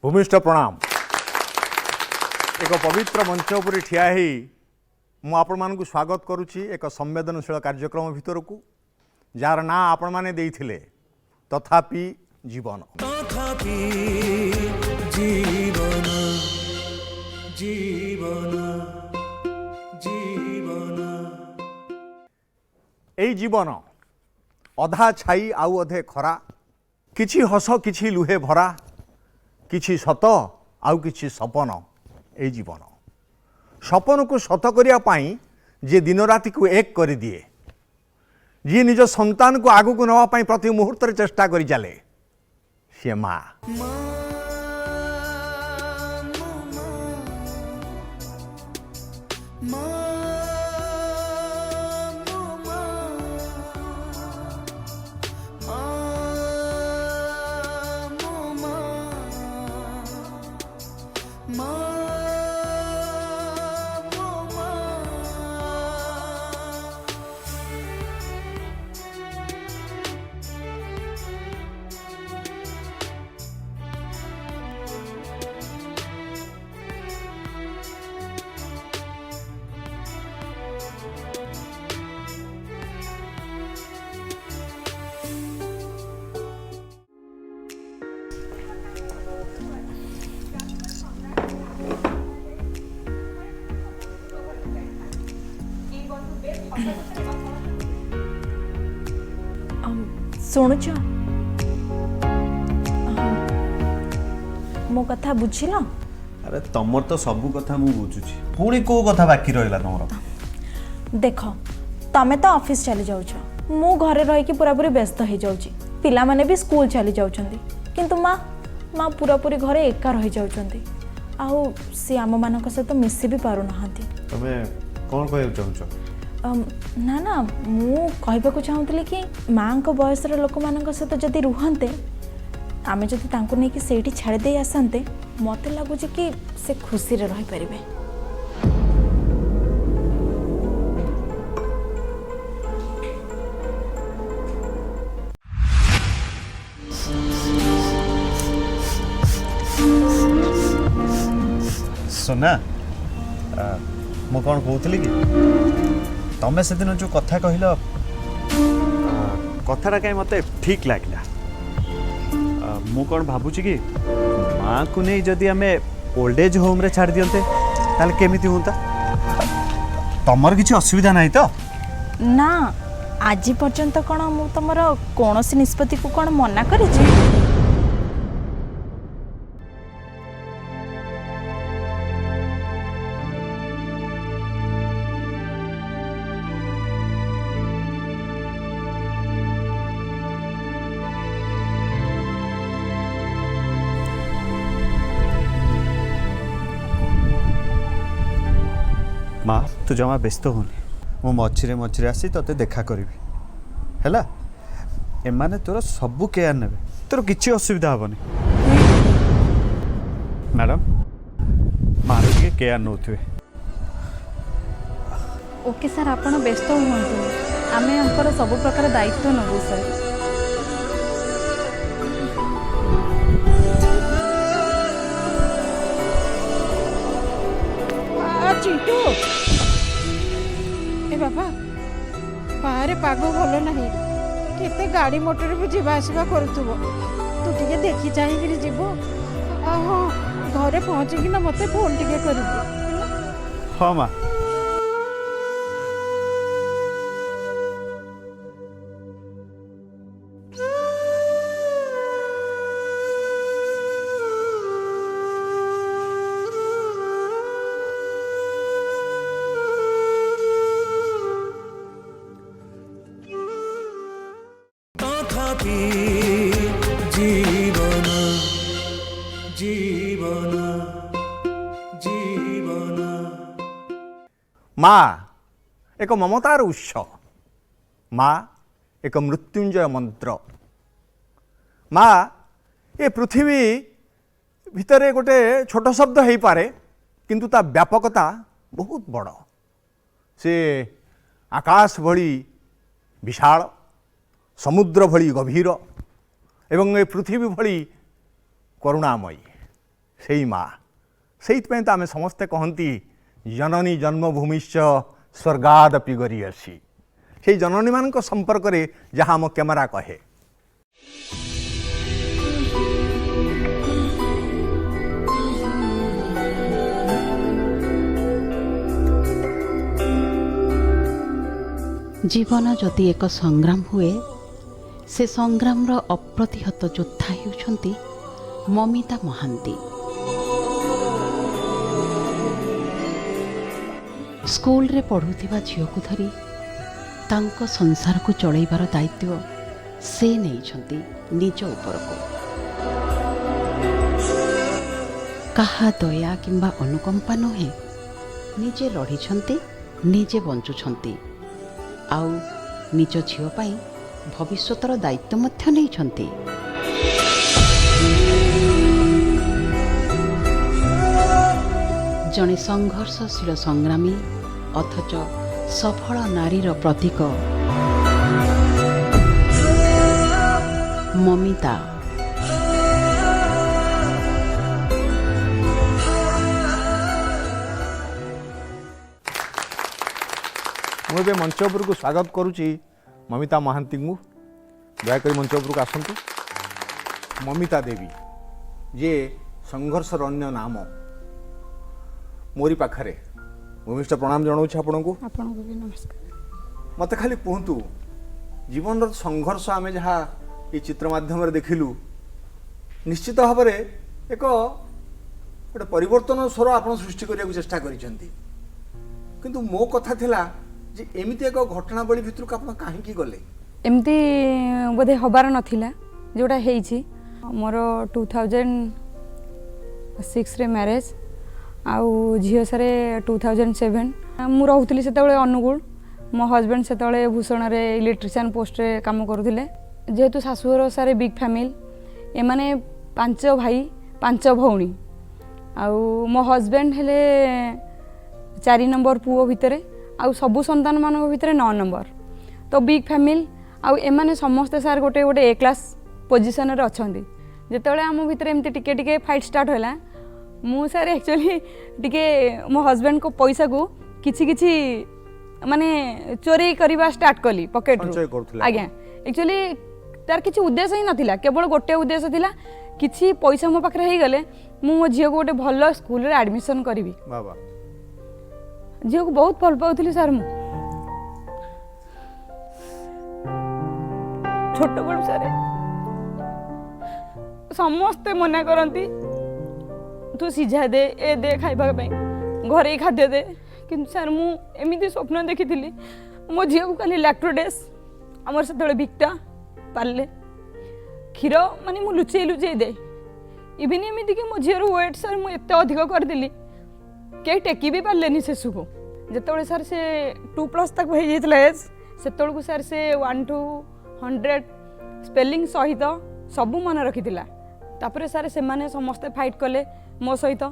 भूमिष्ठ प्रणाम। एक पवित्र मंच पर ठिया ही मुझे स्वागत करुच्ची एक संवेदनशील कार्यक्रम भितर को जार ना आपण माने देइथिले तथापि जीवन जीवन जीवन जीवन एई जीवन अधा छाई आउ अधे खरा किछि हस किछि लुहे भरा किछि सत आउ किछि सपन एई जीवन सपन को सत करिया पाई जे दिन राति को एक कर दिए जी निज संतान को आगु को नवा पाई प्रति मुहूर्त रे चेष्टा करि चले से माँ शुणुच मो कथा बुझिल अरे तमर तो सबू कथा मु बुझुची पुणी को कथा बाकी रहिला तमर देख तमे तो ऑफिस चली जाउछ मु घरे रही कि पूरा पूरी व्यस्त हो जाउची पिला माने भी स्कूल चली जाउछंती किंतु माँ माँ पूरा पूरी घरे एका रही जाउछंती आउ से आम मानक सहित मिसी भी पारु नहांती तमे कोन कहय चाहूछ ना ना मु कहबाकू चाहूतली कि माँ को बयसर लोक मानक सहित जदि रुहंते आमे जदि तांको नेकी सेठी छाड़ी दे आसंते मते लागुच कि से खुशी रे रही परिबे। सुना मु कौन कहूली कि तमें से दिन जो कथा कहल कथाटा कहीं मत ठीक लगला मु कौन भावुची कि माँ को नहीं जदि आम ओल्ड एज होम रे छाड़ दियंते ताले केमिति होता तमर किसी असुविधा नहीं तो ना आज पर्यंत कौन मु तमर कौन सी निष्पत्ति को कौन मना करिछि माँ तू जमा व्यस्त होनी मु मझे मझे आसी ते देखा करी है एमाने तोर सबू केयर ने तोर किसी असुविधा हेनी मैडम माँ टे केयर नौ ओके सर आप व्यस्त हूँ आम आमर सब प्रकार दायित्व नबू सर चिंटू ए बाबा बाहर पाग भल ना केते गाड़ी मोटर भी जीवा आसवा करूथुबो तू टिके देखी चाहिए जीव हाँ घरे पहुँचिकी मत फोन टिके करिबो हाँ माँ जीवन जीवन जीवन माँ एक ममतार उत्स माँ एक मृत्युंजय मंत्र माँ ये पृथ्वी भितर गोटे छोट शब्द हो पारे किंतु ता व्यापकता बहुत बड़ से आकाश भली विशाल समुद्र भली गभीर एवं ए पृथ्वी भली करुणामयी ସେଇ ମା ସେଇଥିପାଇଁ ତ ଆମେ ସମସ୍ତେ କହନ୍ତି ଜନନୀ ଜନ୍ମଭୂମିଶ୍ଚ ସ୍ୱର୍ଗାଦପି ଗରୀୟସୀ। ସେଇ ଜନନୀମାନଙ୍କ ସମ୍ପର୍କରେ ଯାହା ଆମ କ୍ୟାମେରା କହେ। ଜୀବନ ଯଦି ଏକ ସଂଗ୍ରାମ ହୁଏ, ସେ ସଂଗ୍ରାମର ଅପ୍ରତିହତ ଯୋଦ୍ଧା ହେଉଛନ୍ତି ମମିତା ମହାନ୍ତି। ସ୍କୁଲରେ ପଢ଼ୁଥିବା ଝିଅକୁ ଧରି ତାଙ୍କ ସଂସାରକୁ ଚଳାଇବାର ଦାୟିତ୍ୱ ସେ ନେଇଛନ୍ତି ନିଜ ଉପରକୁ। କାହା ଦୟା କିମ୍ବା ଅନୁକମ୍ପା ନୁହେଁ, ନିଜେ ଲଢ଼ିଛନ୍ତି, ନିଜେ ବଞ୍ଚୁଛନ୍ତି, ଆଉ ନିଜ ଝିଅ ପାଇଁ ଭବିଷ୍ୟତର ଦାୟିତ୍ୱ ମଧ୍ୟ ନେଇଛନ୍ତି। ଜଣେ ସଂଘର୍ଷଶୀଳ ସଂଗ୍ରାମୀ ଅଥଚ ସଫଳ ନାରୀର ପ୍ରତୀକ ମମିତା। ମୁଁ ଏବେ ମଞ୍ଚ ଉପରକୁ ସ୍ୱାଗତ କରୁଛି ମମିତା ମହାନ୍ତିଙ୍କୁ। ଦୟାକରି ମଞ୍ଚ ଉପରକୁ ଆସନ୍ତୁ। ମମିତା ଦେବୀ ଯିଏ ସଂଘର୍ଷର ଅନ୍ୟ ନାମ। ମୋରି ପାଖରେ ଭୂମିଷ୍ଠ ପ୍ରଣାମ ଜଣାଉଛି ଆପଣଙ୍କୁ। ଆପଣଙ୍କୁ ବି ନମସ୍କାର। ମୋତେ ଖାଲି କୁହନ୍ତୁ, ଜୀବନର ସଂଘର୍ଷ ଆମେ ଯାହା ଏ ଚିତ୍ର ମାଧ୍ୟମରେ ଦେଖିଲୁ, ନିଶ୍ଚିତ ଭାବରେ ଗୋଟେ ପରିବର୍ତ୍ତନ ସ୍ୱର ଆପଣ ସୃଷ୍ଟି କରିବାକୁ ଚେଷ୍ଟା କରିଛନ୍ତି। କିନ୍ତୁ ମୋ କଥା ଥିଲା ଯେ ଏମିତି ଏକ ଘଟଣାବଳୀ ଭିତରକୁ ଆପଣ କାହିଁକି ଗଲେ? ଏମିତି ବୋଧେ ହେବାର ନଥିଲା, ଯେଉଁଟା ହେଇଛି। ମୋର 2006ରେ ମ୍ୟାରେଜ୍, ଆଉ ଝିଅ ସାରେ 2007। ମୁଁ ରହୁଥିଲି ସେତେବେଳେ ଅନୁଗୁଳ। ମୋ ହଜବେଣ୍ଡ ସେତେବେଳେ ଭୂଷଣରେ ଇଲେକ୍ଟ୍ରିସିଆନ୍ ପୋଷ୍ଟରେ କାମ କରୁଥିଲେ। ଯେହେତୁ ଶାଶୁଘର ସାରେ ବିଗ୍ ଫ୍ୟାମିଲି, ଏମାନେ 5 ଭାଇ 5 ଭଉଣୀ, ଆଉ ମୋ ହଜବେଣ୍ଡ ହେଲେ 4 ନମ୍ବର ପୁଅ ଭିତରେ, ଆଉ ସବୁ ସନ୍ତାନମାନଙ୍କ ଭିତରେ 9 ନମ୍ବର। ତ ବିଗ୍ ଫ୍ୟାମିଲି, ଆଉ ଏମାନେ ସମସ୍ତେ ସାର୍ ଗୋଟେ ଏ କ୍ଲାସ୍ ପୋଜିସନରେ ଅଛନ୍ତି। ଯେତେବେଳେ ଆମ ଭିତରେ ଏମିତି ଟିକେ ଟିକେ ଫାଇଟ୍ ଷ୍ଟାର୍ଟ ହେଲା, ମୁଁ ସାର୍ ଆକ୍ଚୁଆଲି ଟିକେ ମୋ ହଜବେଣ୍ଡଙ୍କ ପଇସାକୁ କିଛି ମାନେ ଚୋରି କରିବା ଷ୍ଟାର୍ଟ କଲି ପକେଟରୁ। ଆଜ୍ଞା, ଆକ୍ଚୁଆଲି ତାର କିଛି ଉଦ୍ଦେଶ୍ୟ ହିଁ ନଥିଲା, କେବଳ ଗୋଟେ ଉଦ୍ଦେଶ୍ୟ ଥିଲା, କିଛି ପଇସା ମୋ ପାଖରେ ହେଇଗଲେ ମୁଁ ମୋ ଝିଅକୁ ଗୋଟେ ଭଲ ସ୍କୁଲରେ ଆଡ଼ମିସନ୍ କରିବି। ଝିଅକୁ ବହୁତ ଭଲ ପାଉଥିଲି ସାର୍। ମୁଁ ଛୋଟବେଳୁ ସାର୍ ସମସ୍ତେ ମନା କରନ୍ତି, ତୁ ସିଝା ଦେ, ଏ ଦେ ଖାଇବା ପାଇଁ, ଘରୋଇ ଖାଦ୍ୟ ଦେ। କିନ୍ତୁ ସାର୍ ମୁଁ ଏମିତି ସ୍ୱପ୍ନ ଦେଖିଥିଲି, ମୋ ଝିଅକୁ ଖାଲି ଲାକ୍ଟୋଡେସ୍, ଆମର ସେତେବେଳେ ଭିକ୍ଟା, ପାର୍ଲେ, କ୍ଷୀର, ମାନେ ମୁଁ ଲୁଚେଇ ଦେ। ଇଭିନ୍ ଏମିତିକି ମୋ ଝିଅର ୱେଟ୍ ସାର୍ ମୁଁ ଏତେ ଅଧିକ କରିଦେଲି, କେହି ଟେକି ବି ପାରିଲେନି ଶେଷକୁ। ଯେତେବେଳେ ସାର୍ ସେ 2+ ତାକୁ ହେଇଯାଇଥିଲା ଏଜ୍, ସେତେବେଳକୁ ସାର୍ ସେ 1 to 100 ସ୍ପେଲିଂ ସହିତ ସବୁ ମନେ ରଖିଥିଲା। ତାପରେ ସାର୍ ସେମାନେ ସମସ୍ତେ ଫାଇଟ୍ କଲେ ମୋ ସହିତ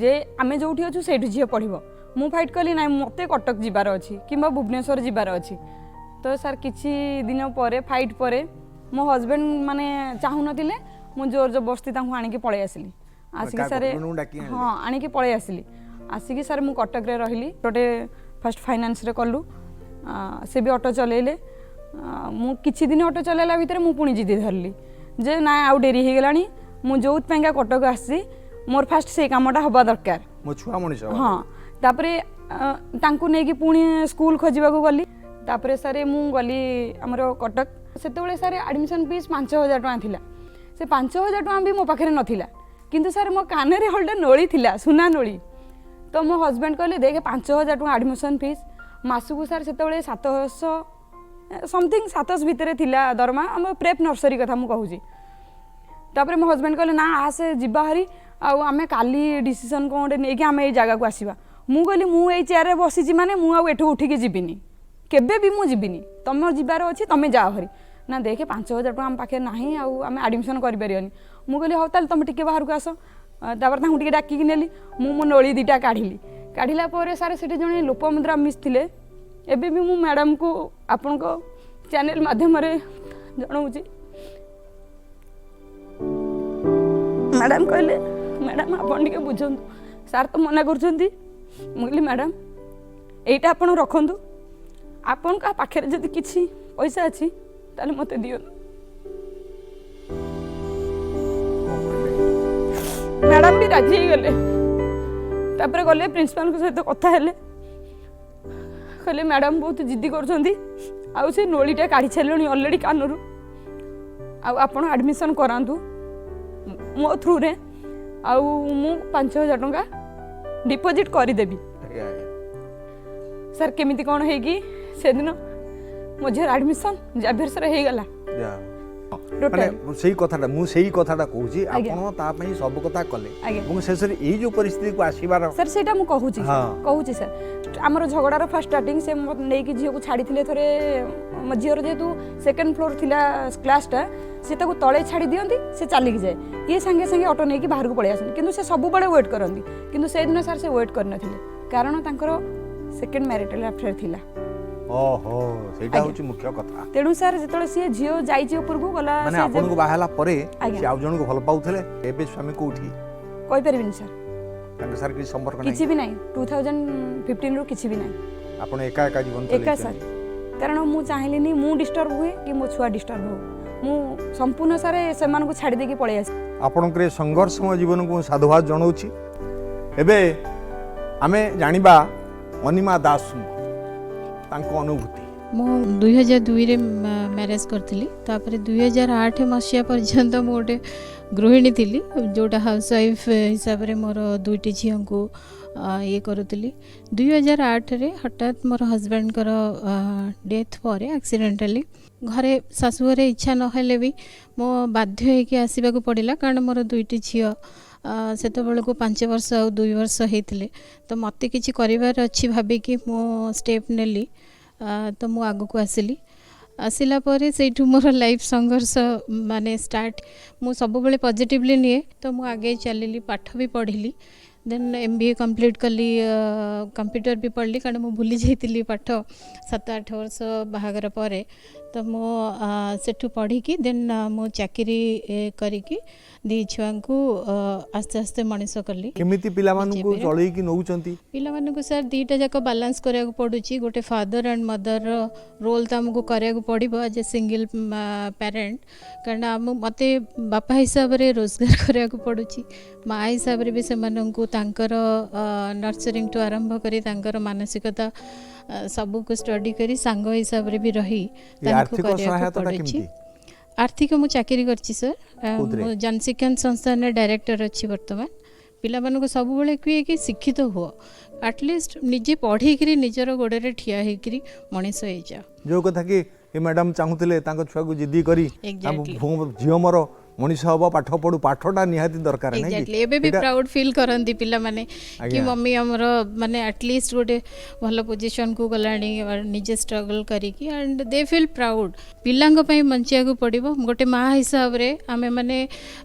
ଯେ ଆମେ ଯେଉଁଠି ଅଛୁ ସେଇଠି ଝିଅ ପଢ଼ିବ। ମୁଁ ଫାଇଟ୍ କଲି, ନାଇଁ ମୋତେ କଟକ ଯିବାର ଅଛି କିମ୍ବା ଭୁବନେଶ୍ୱର ଯିବାର ଅଛି। ତ ସାର୍ କିଛି ଦିନ ପରେ ଫାଇଟ୍ ପରେ ମୋ ହଜବେଣ୍ଡ ମାନେ ଚାହୁଁନଥିଲେ, ମୁଁ ଜୋର ଜବରଦସ୍ତି ତାଙ୍କୁ ଆଣିକି ପଳେଇ ଆସିଲି। ଆସିକି ସାର୍ ହଁ ଆଣିକି ପଳେଇ ଆସିଲି। ଆସିକି ସାର୍ ମୁଁ କଟକରେ ରହିଲି। ଗୋଟେ ଫାର୍ଷ୍ଟ ଫାଇନାନ୍ସରେ କଲୁ, ସେ ବି ଅଟୋ ଚଲେଇଲେ। ମୁଁ କିଛି ଦିନ ଅଟୋ ଚଲେଇଲା ଭିତରେ ମୁଁ ପୁଣି ଜିଦି ଧରିଲି ଯେ ନା ଆଉ ଡେରି ହେଇଗଲାଣି, ମୁଁ ଯେଉଁଥିପାଇଁକା କଟକ ଆସିଛି ମୋର ଫାର୍ଷ୍ଟ ସେଇ କାମଟା ହେବା ଦରକାର, ମୋ ଛୁଆ ମଣିଷ। ହଁ, ତାପରେ ତାଙ୍କୁ ନେଇକି ପୁଣି ସ୍କୁଲ ଖୋଜିବାକୁ ଗଲି। ତାପରେ ସାର୍ ମୁଁ ଗଲି ଆମର କଟକ। ସେତେବେଳେ ସାର୍ ଆଡ଼ମିସନ୍ ଫିସ୍ 5,000 ଟଙ୍କା ଥିଲା। ସେ 5,000 ଟଙ୍କା ବି ମୋ ପାଖରେ ନଥିଲା, କିନ୍ତୁ ସାର୍ ମୋ କାନରେ ଗୋଟେ ନୋଳି ଥିଲା, ସୁନା ନୋଳି। ତ ମୋ ହଜବେଣ୍ଡ କହିଲେ, ଦେଖେ 5,000 ଟଙ୍କା ଆଡ଼ମିସନ୍ ଫିସ୍, ମାସକୁ ସାର୍ ସେତେବେଳେ 700 ସମଥିଙ୍ଗ 700 ଭିତରେ ଥିଲା ଦରମା। ଆମ ପ୍ରେପ୍ ନର୍ସରୀ କଥା ମୁଁ କହୁଛି। ତାପରେ ମୋ ହଜବେଣ୍ଡ କହିଲେ, ନା ଆସେ ଯିବା ହାରି, ଆଉ ଆମେ କାଲି ଡିସିସନ୍ କ'ଣ ଗୋଟେ ନେଇକି ଆମେ ଏଇ ଜାଗାକୁ ଆସିବା। ମୁଁ କହିଲି, ମୁଁ ଏଇ ଚେୟାରରେ ବସିଛି ମାନେ ମୁଁ ଆଉ ଏଠୁ ଉଠିକି ଯିବିନି, କେବେ ବି ମୁଁ ଯିବିନି। ତମର ଯିବାର ଅଛି, ତମେ ଯାଅ ହରି। ନା ଦେଖେ 5,000 ଟଙ୍କା ଆମ ପାଖରେ ନାହିଁ, ଆଉ ଆମେ ଆଡ଼ମିସନ୍ କରିପାରିବାନି। ମୁଁ କହିଲି, ହଉ ତାହେଲେ ତମେ ଟିକେ ବାହାରକୁ ଆସ। ତାପରେ ତାଙ୍କୁ ଟିକେ ଡାକିକି ନେଲି। ମୁଁ ମୋ ନୋଳି 2ଟା କାଢ଼ିଲା ପରେ ସାର୍ ସେଠି ଜଣେ ଲୋପମୁଦ୍ରା ମିସ୍ ଥିଲେ। ଏବେ ବି ମୁଁ ମ୍ୟାଡ଼ାମକୁ ଆପଣଙ୍କ ଚ୍ୟାନେଲ୍ ମାଧ୍ୟମରେ ଜଣାଉଛି। ମ୍ୟାଡ଼ାମ କହିଲେ, ମ୍ୟାଡ଼ାମ୍ ଆପଣ ଟିକେ ବୁଝନ୍ତୁ ସାର୍ ତ ମନା କରୁଛନ୍ତି। ମୁଁ କହିଲି ମ୍ୟାଡ଼ାମ୍ ଏଇଟା ଆପଣ ରଖନ୍ତୁ, ଆପଣଙ୍କ ପାଖରେ ଯଦି କିଛି ପଇସା ଅଛି ତାହେଲେ ମୋତେ ଦିଅନ୍ତୁ। ମ୍ୟାଡ଼ାମ୍ ବି ରାଜି ହେଇଗଲେ। ତାପରେ ଗଲେ ପ୍ରିନ୍ସିପାଲ୍ଙ୍କ ସହିତ କଥା ହେଲେ, କହିଲେ ମ୍ୟାଡ଼ାମ୍ ବହୁତ ଜିଦ୍ଦି କରୁଛନ୍ତି, ଆଉ ସେ ନୋଳିଟା କାଢ଼ି ସାରିଲେଣି ଅଲରେଡ଼ି କାନରୁ, ଆଉ ଆପଣ ଆଡ଼ମିସନ୍ କରାନ୍ତୁ ମୋ ଥ୍ରୁରେ, ଆଉ ମୁଁ 5,000 ଟଙ୍କା ଡିପୋଜିଟ୍ କରିଦେବି। ସାର୍ କେମିତି କ'ଣ ହେଇକି ସେଦିନ ମୋ ଝିଅର ଆଡ଼ମିସନ୍ ଜାଭିୟର୍ସରେ ହେଇଗଲା। ମାନେ ସେଇ କଥାଟା କହୁଛି, ଆପଣ ତା ପାଇଁ ସବୁ କଥା କଲେ ଏବଂ ଶେଷରେ ଏଇ ଯୋଉ ପରିସ୍ଥିତିକୁ ଆସିବାର ସାର୍ ସେଇଟା ମୁଁ କହୁଛି ସାର୍। ଆମର ଝଗଡ଼ାର ଫାର୍ଷ୍ଟ ଷ୍ଟାର୍ଟିଂ ସେ ନେଇକି ଝିଅକୁ ଛାଡ଼ିଥିଲେ ଥରେ, ମୋ ଝିଅର ଯେହେତୁ ସେକେଣ୍ଡ ଫ୍ଲୋର୍ ଥିଲା କ୍ଲାସ୍ଟା, ସେ ତାକୁ ତଳେ ଛାଡ଼ି ଦିଅନ୍ତି, ସେ ଚାଲିକି ଯାଏ, ଇଏ ସାଙ୍ଗେ ସାଙ୍ଗେ ଅଟୋ ନେଇକି ବାହାରକୁ ପଳେଇ ଆସନ୍ତି, କିନ୍ତୁ ସେ ସବୁବେଳେ ୱେଟ୍ କରନ୍ତି। କିନ୍ତୁ ସେଦିନ ସାର୍ ସେ ୱେଟ୍ କରିନଥିଲେ, କାରଣ ତାଙ୍କର ସେକେଣ୍ଡ ମ୍ୟାରିଟାଲ ଆଫେୟାର ଥିଲା। ଓହୋ, ସେଇଟା ହଉଛି ମୁଖ୍ୟ କଥା। ତେଣୁ ସାର୍ ଯେତେବେଳେ ସିଏ ଝିଅ ଯାଇଛି ଉପରକୁ ଗଲା, ମାନେ ଆପଣଙ୍କୁ ବାହା ହେଲା ପରେ ସେ ଆଉ ଜଣଙ୍କୁ ଭଲ ପାଉଥିଲେ, ଏବେ ସ୍ୱାମୀ କୋଉଠି କହିପାରିବିନି ସାର୍। ତାଙ୍କ ସାର୍ କିଛି ସମ୍ପର୍କ ନାହିଁ, କିଛି ବି ନାହିଁ। 2015ରୁ କିଛି ବି ନାହିଁ। ଆପଣ ଏକା ଜୀବନ ଏକା ସାର୍, କାରଣ ମୁଁ ଚାହିଁଲିନି ମୁଁ ଡିଷ୍ଟର୍ବ ହୁଏ କି ମୋ ଛୁଆ ଡିଷ୍ଟର୍ବ ହଉ, ମୁଁ ସମ୍ପୂର୍ଣ୍ଣ ସାର୍ ସେମାନଙ୍କୁ ଛାଡ଼ି ଦେଇକି ପଳେଇ ଆସିବି। ଆପଣଙ୍କର ଏ ସଂଘର୍ଷମୟ ଜୀବନକୁ ମୁଁ ସାଧୁବାଦ ଜଣାଉଛି। ଏବେ ଆମେ ଜାଣିବା ଅନିମା ଦାସଙ୍କୁ ତାଙ୍କ ଅନୁଭୂତି। ମୁଁ 2002ରେ ମ୍ୟାରେଜ୍ କରିଥିଲି, ତାପରେ 2008 ମସିହା ପର୍ଯ୍ୟନ୍ତ ମୁଁ ଗୋଟେ ଗୃହିଣୀ ଥିଲି, ଯେଉଁଟା ହାଉସ୍ ୱାଇଫ୍ ହିସାବରେ ମୋର 2ଟି ଝିଅଙ୍କୁ ଇଏ କରୁଥିଲି। 2008ରେ ହଠାତ୍ ମୋର ହଜବେଣ୍ଡଙ୍କର ଡେଥ୍ ପରେ ଆକ୍ସିଡେଣ୍ଟାଲି ଘରେ ଶାଶୁଘରେ ଇଚ୍ଛା ନହେଲେ ବି ମୁଁ ବାଧ୍ୟ ହେଇକି ଆସିବାକୁ ପଡ଼ିଲା, କାରଣ ମୋର 2ଟି ଝିଅ ସେତେବେଳକୁ 5 ବର୍ଷ ଆଉ 2 ବର୍ଷ ହେଇଥିଲେ। ତ ମୋତେ କିଛି କରିବାର ଅଛି ଭାବିକି ମୁଁ ଷ୍ଟେପ୍ ନେଲି, ତ ମୁଁ ଆଗକୁ ଆସିଲା ପରେ ସେଇଠୁ ମୋର ଲାଇଫ୍ ସଂଘର୍ଷ ମାନେ ଷ୍ଟାର୍ଟ। ମୁଁ ସବୁବେଳେ ପଜିଟିଭଲି ନିଏ, ତ ମୁଁ ଆଗେଇ ଚାଲିଲି, ପାଠ ବି ପଢ଼ିଲି, ଦେନ୍ MBA କମ୍ପ୍ଲିଟ୍ କଲି, କମ୍ପ୍ୟୁଟର ବି ପଢ଼ିଲି, କାରଣ ମୁଁ ଭୁଲି ଯାଇଥିଲି ପାଠ 7-8 ବର୍ଷ ବାହାଘର ପରେ। ତ ମୁଁ ସେଠୁ ପଢ଼ିକି ଦେନ୍ ମୁଁ ଚାକିରି କରିକି 2 ଛୁଆଙ୍କୁ ଆସ୍ତେ ଆସ୍ତେ ମଣିଷ କଲି। କେମିତି ପିଲାମାନଙ୍କୁ ଚଳେଇକି ନଉଛନ୍ତି? ପିଲାମାନଙ୍କୁ ସାର୍ 2ଟା ଯାକ ବାଲାନ୍ସ କରିବାକୁ ପଡ଼ୁଛି। ଗୋଟେ ଫାଦର ଆଣ୍ଡ ମଦରର ରୋଲ୍ ତ ଆମକୁ କରିବାକୁ ପଡ଼ିବ ଆଜ୍ ଏ ସିଙ୍ଗଲ ପ୍ୟାରେଣ୍ଟ, କାରଣ ମୋତେ ବାପା ହିସାବରେ ରୋଜଗାର କରିବାକୁ ପଡ଼ୁଛି, ମା ହିସାବରେ ବି ସେମାନଙ୍କୁ ତାଙ୍କର ନର୍ଚରିଂଠୁ ଆରମ୍ଭ କରି ତାଙ୍କର ମାନସିକତା ସବୁକୁ ଷ୍ଟଡି କରି ସାଙ୍ଗ ହିସାବରେ ବି ରହି ତାଙ୍କୁ କରିବାକୁ ପଡ଼ୁଛି। ଆର୍ଥିକ ମୁଁ ଚାକିରି କରିଛି ସାର୍, ମୁଁ ଜନଶିକ୍ଷଣ ସଂସ୍ଥାନରେ ଡାଇରେକ୍ଟର ଅଛି ବର୍ତ୍ତମାନ। ପିଲାମାନଙ୍କୁ ସବୁବେଳେ କୁହେ କି ଶିକ୍ଷିତ ହୁଅ, ଆଟଲିଷ୍ଟ ନିଜେ ପଢ଼ିକିରି ନିଜର ଗୋଡ଼ରେ ଠିଆ ହେଇକିରି ମଣିଷ ହେଇଯାଅ। ଯେଉଁ କଥା କି ଏ ମ୍ୟାଡ଼ାମ୍ ଚାହୁଁଥିଲେ ତାଙ୍କ ଛୁଆକୁ ଜିଦ୍ଦି କରି ଝିଅ ମୋର ମଣିଷ ହବ, ପାଠ ପଢ଼ୁ, ପାଠଟା ନିହାତି ଦରକାର। ଏବେ ବି ପ୍ରାଉଡ୍ ଫିଲ୍ କରନ୍ତି ପିଲାମାନେ କି ମମି ଆମର ମାନେ ଆଟଲିଷ୍ଟ ଗୋଟେ ଭଲ ପୋଜିସନକୁ ଗଲାଣି, ନିଜେ ଷ୍ଟ୍ରଗଲ୍ କରିକି, ଆଣ୍ଡ ଦେ ଫିଲ୍ ପ୍ରାଉଡ୍। ପିଲାଙ୍କ ପାଇଁ ବଞ୍ଚିବାକୁ ପଡ଼ିବ। ଗୋଟେ ମା ହିସାବରେ ଆମେ ମାନେ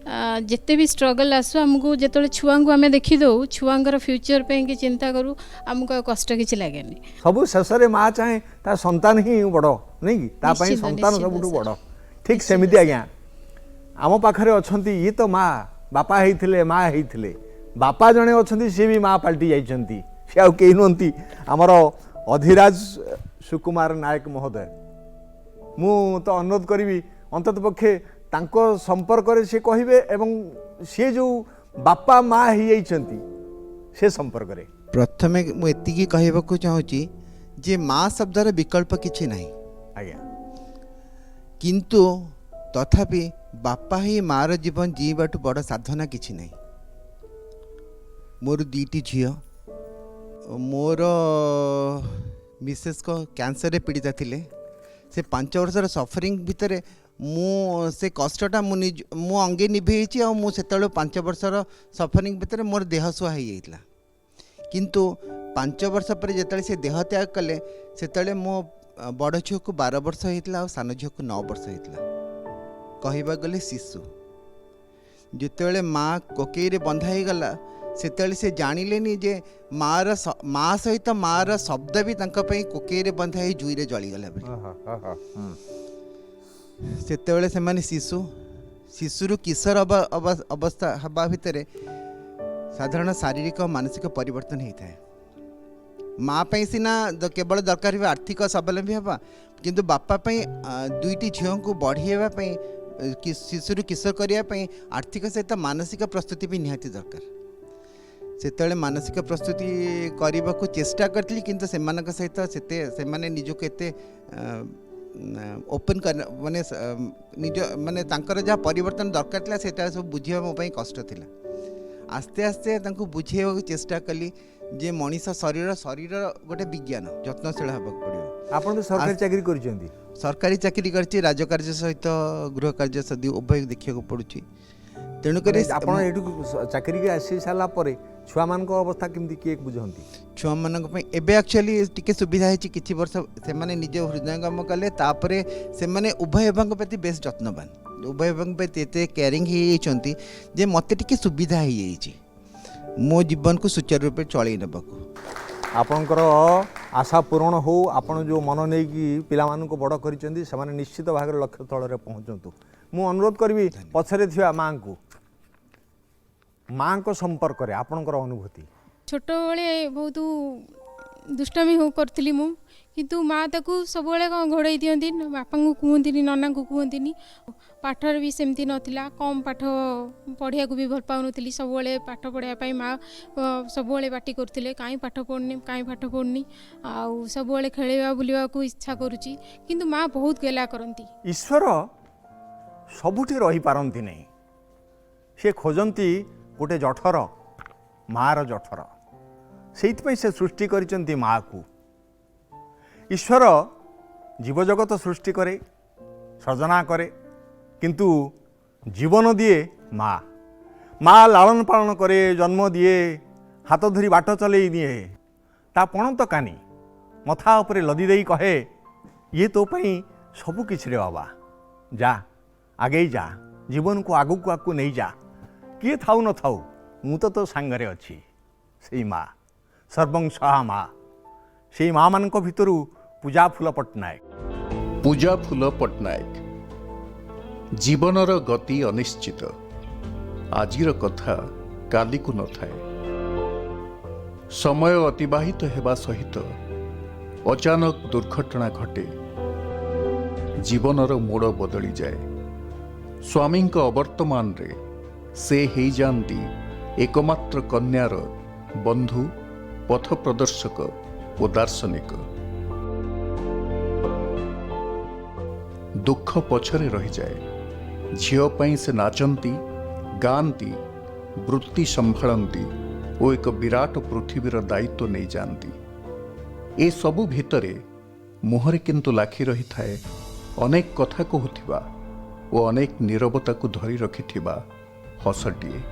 ଯେତେ ବି ଷ୍ଟ୍ରଗଲ୍ ଆସୁ, ଆମକୁ ଯେତେବେଳେ ଛୁଆଙ୍କୁ ଆମେ ଦେଖିଦେଉ, ଛୁଆଙ୍କର ଫ୍ୟୁଚର୍ ପାଇଁ କି ଚିନ୍ତା କରୁ, ଆମକୁ ଆଉ କଷ୍ଟ କିଛି ଲାଗେନି। ସବୁ ଶେଷରେ ମା ଚାହେଁ ତା ସନ୍ତାନ ହିଁ ବଡ଼, ନାଇଁ କି? ତା ପାଇଁ ସନ୍ତାନ ସବୁଠୁ ବଡ଼। ଠିକ୍ ସେମିତି ଆଜ୍ଞା ଆମ ପାଖରେ ଅଛନ୍ତି, ଇଏ ତ ମା, ବାପା ହେଇଥିଲେ, ମା ହେଇଥିଲେ, ବାପା ଜଣେ ଅଛନ୍ତି, ସିଏ ବି ମା ପାଲଟି ଯାଇଛନ୍ତି। ସେ ଆଉ କେହି ନୁହନ୍ତି, ଆମର ଅଧିରାଜ ସୁକୁମାର ନାୟକ ମହୋଦୟ। ମୁଁ ତ ଅନୁରୋଧ କରିବି ଅନ୍ତତଃ ପକ୍ଷେ ତାଙ୍କ ସମ୍ପର୍କରେ ସେ କହିବେ ଏବଂ ସେ ଯେଉଁ ବାପା ମା ହେଇଯାଇଛନ୍ତି ସେ ସମ୍ପର୍କରେ। ପ୍ରଥମେ ମୁଁ ଏତିକି କହିବାକୁ ଚାହୁଁଛି ଯେ ମା ଶବ୍ଦର ବିକଳ୍ପ କିଛି ନାହିଁ ଆଜ୍ଞା, କିନ୍ତୁ ତଥାପି ବାପା ହିଁ ମାର ଜୀବନ ଜିଇବାଠୁ ବଡ଼ ସାଧନା କିଛି ନାହିଁ। ମୋର 2ଟି ଝିଅ, ମୋର ମିସେସ୍ଙ୍କ କ୍ୟାନ୍ସରରେ ପୀଡ଼ିତ ଥିଲେ। ସେ 5 ବର୍ଷର ସଫରିଂ ଭିତରେ ମୁଁ ସେ କଷ୍ଟଟା ମୁଁ ଅଙ୍ଗେ ନିଭେଇଛି, ଆଉ ମୁଁ ସେତେବେଳେ 5 ବର୍ଷର ସଫରିଂ ଭିତରେ ମୋର ଦେହ ସୁହା ହେଇଯାଇଥିଲା। କିନ୍ତୁ 5 ବର୍ଷ ପରେ ଯେତେବେଳେ ସେ ଦେହ ତ୍ୟାଗ କଲେ, ସେତେବେଳେ ମୋ ବଡ଼ ଝିଅକୁ 12 ବର୍ଷ ହେଇଥିଲା, ଆଉ ସାନ ଝିଅକୁ 9 ବର୍ଷ ହେଇଥିଲା। କହିବାକୁ ଗଲେ ଶିଶୁ। ଯେତେବେଳେ ମା କୋକେଇରେ ବନ୍ଧା ହେଇଗଲା, ସେତେବେଳେ ସେ ଜାଣିଲେନି ଯେ ମା ସହିତ ମାର ଶବ୍ଦ ବି ତାଙ୍କ ପାଇଁ କୋକେଇରେ ବନ୍ଧା ହେଇ ଜୁଇରେ ଜଳିଗଲା ବୋଲି। ସେତେବେଳେ ସେମାନେ ଶିଶୁରୁ କିଶୋର ଅବସ୍ଥା ହେବା ଭିତରେ साधारण शारीरिक और मानसिक परिवर्तन होता है। माँ पे सीना केवल दरकार हुए आर्थिक स्वावलम्बी हवा, किंतु बापा दुईटी झील को बढ़ाई कि शिशु किशोर करने आर्थिक सहित मानसिक प्रस्तुति भी निहाती दरकार। से मानसिक प्रस्तुति करने को चेष्टा करी कि सहित से निजक एत ओपन कर माने निज माने जहाँ परिवर्तन दरकार था से सब बुझा मोप कष्ट था। आस्ते आस्ते बुझे चेष्टा कली जे मनीष शरीर शरीर गोटे विज्ञान जत्नशील हाँ पड़ो। आप तो सरकारी चाकरी कर सरकारी चाकरी कर राजकार्य सहित गृह कार्य सदी उभय देखा पड़ुची। तेणुक चाकरी आसी सारा छुआ मान अवस्था केमती किए बुझाती छुआ मान एक्चुअली टी सुविधा है कि वर्ष से निज हृदयंगम कले से उभय प्रति बेस जत्नवान उभय प्रति एत केयरिंग होती जे मत टी सुविधा हो मो जीवन को सुचारू रूप चल आपणकर आशा पूरण हो। आपण जो मन नहीं कि पिला को बड़ कर निश्चित भाग लक्ष्य तल पहुँचतु। मु अनुरोध करी पछरे थिया माँ को माँ को संपर्क रे आपणकर अनुभूति। छोट बेले बहुत दुष्टामी हो करी मु किंतु माँ ताकू सब घोड़े दिखती बापा को कहती नना को कहती पाठर भी सेमती नाला कम पाठ पढ़िया भी भल पाऊन सब पाठ पढ़ाई माँ सब बाटी करते कहीं पाठ पढ़नी कहीं पाठ पढ़नी आउ सब खेलवा बुलवा को इच्छा करुच्ची किंतु माँ बहुत गेला करती। ईश्वर सबुठी रही पारंती नहीं, से खोजती गोटे जठर मार जठर से सृष्टि करिसंती माँ को। ईश्वर जीवजगत सृष्टि करे सृजना करे किंतु जीवन दिए माँ। माँ लालन पालन करे जन्म दिए हाथ धरी बाट चलई दिए ता पण तो कानी मथा उपरे लदी देई कहे ये तो पई सबु किछ रे बाबा जा आगे जा जीवन को आगु को आगु नहीं जा किए थाऊ न थाऊ मु तो सांगरे अच्छी से माँ सर्वं सहा माँ से माँ मान भितर पूजा फूल पट्टनायक। पूजा फूल पट्टनायक जीवनर गति अनिश्चित आजिर कथा काली को न थाए समय अतिबाहित हेबा सहित अचानक दुर्घटना घटे जीवनर मोड़ बदली जाए। स्वामी अवर्तमान रे से ही जानती एकमात्र कन्यार बंधु पथ प्रदर्शक और दार्शनिक। दुख पछरे रही जाए झील पई से नाचंती गांती वृत्ति संभालती और एक विराट पृथ्वीर दायित्व नहीं जानती। ए सबु भितरे मुहरे किंतु लाखी रही थाए अनेक कथा कहूथिबा और अनेक नीरवता को धरी रखिथिबा हसटिए।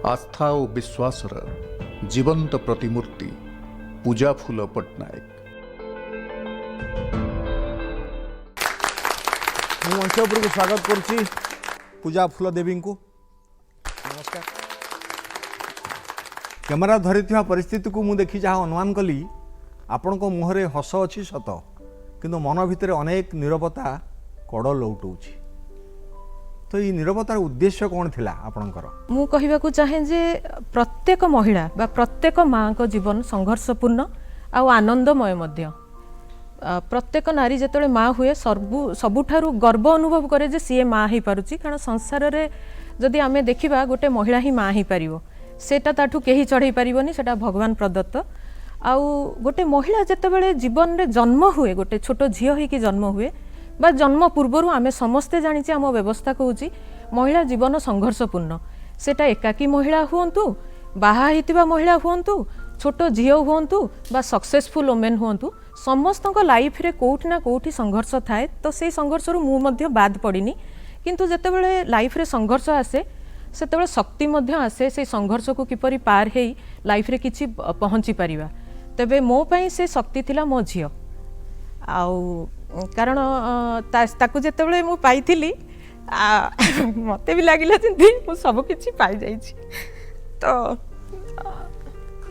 आस्था और विश्वासर जीवंत प्रतिमूर्ति पूजा फूल पट्टनायक। मंच उपरको स्वागत करुच्ची पूजा फूल देवी को। नमस्कार। कैमेरा धरी परिस्थिति को मुझे देखी जहाँ अनुमान कली आपण को मुहरे हस अच्छी सत किंतु मन भितर अनेक नीरवता कड़ लौटाऊँ। तो ये नीरवतार उद्देश्य कौन थिला आपणकर? मु कहबाकू चाहे जे प्रत्येक महिला बा प्रत्येक माँ को जीवन संघर्षपूर्ण आ आनंदमय मध्य। प्रत्येक नारी जेतले माँ हुए सबुठारु गर्व अनुभव करे जे सीए माँ ही पारुची। कारण संसार रे जदि आमे देखिबा गोटे महिला ही माँ ही पारिबो सेटा ताठू केही चढ़ई पारिबोनी, सेटा भगवान प्रदत्त। आउ गोटे महिला जेतेबेले जीवन रे जन्म हुए गोटे छोट झियो ही कि जन्म हुए बा जन्म पूर्वर आमे समस्ते जानिचे आम व्यवस्था कहूची महिला जीवन संघर्षपूर्ण। सेटा एकाकी महिला हुंतु बाहा हितिबा महिला हुंतु छोट झियो हुंतु बा सक्सेसफुल वोमेन हुंतु समस्तक लाइफ रे कोठी ना कोठी संघर्ष थाए। तो से संघर्ष रु मु मध्य बाद पड़िनी किंतु जेतेबेले लाइफ रे संघर्ष आसे सेतेबेले शक्ति मध्य आसे से संघर्ष को किपरि पार हेई लाइफ रे किछि पहुंची परिबा। तबे मो पई से शक्ति थिला मो झियो आउ कारण ताकू जेतेबेले मु पाइथिली मते भी लागिला जे मु सब किछि पाई जाइछि। तो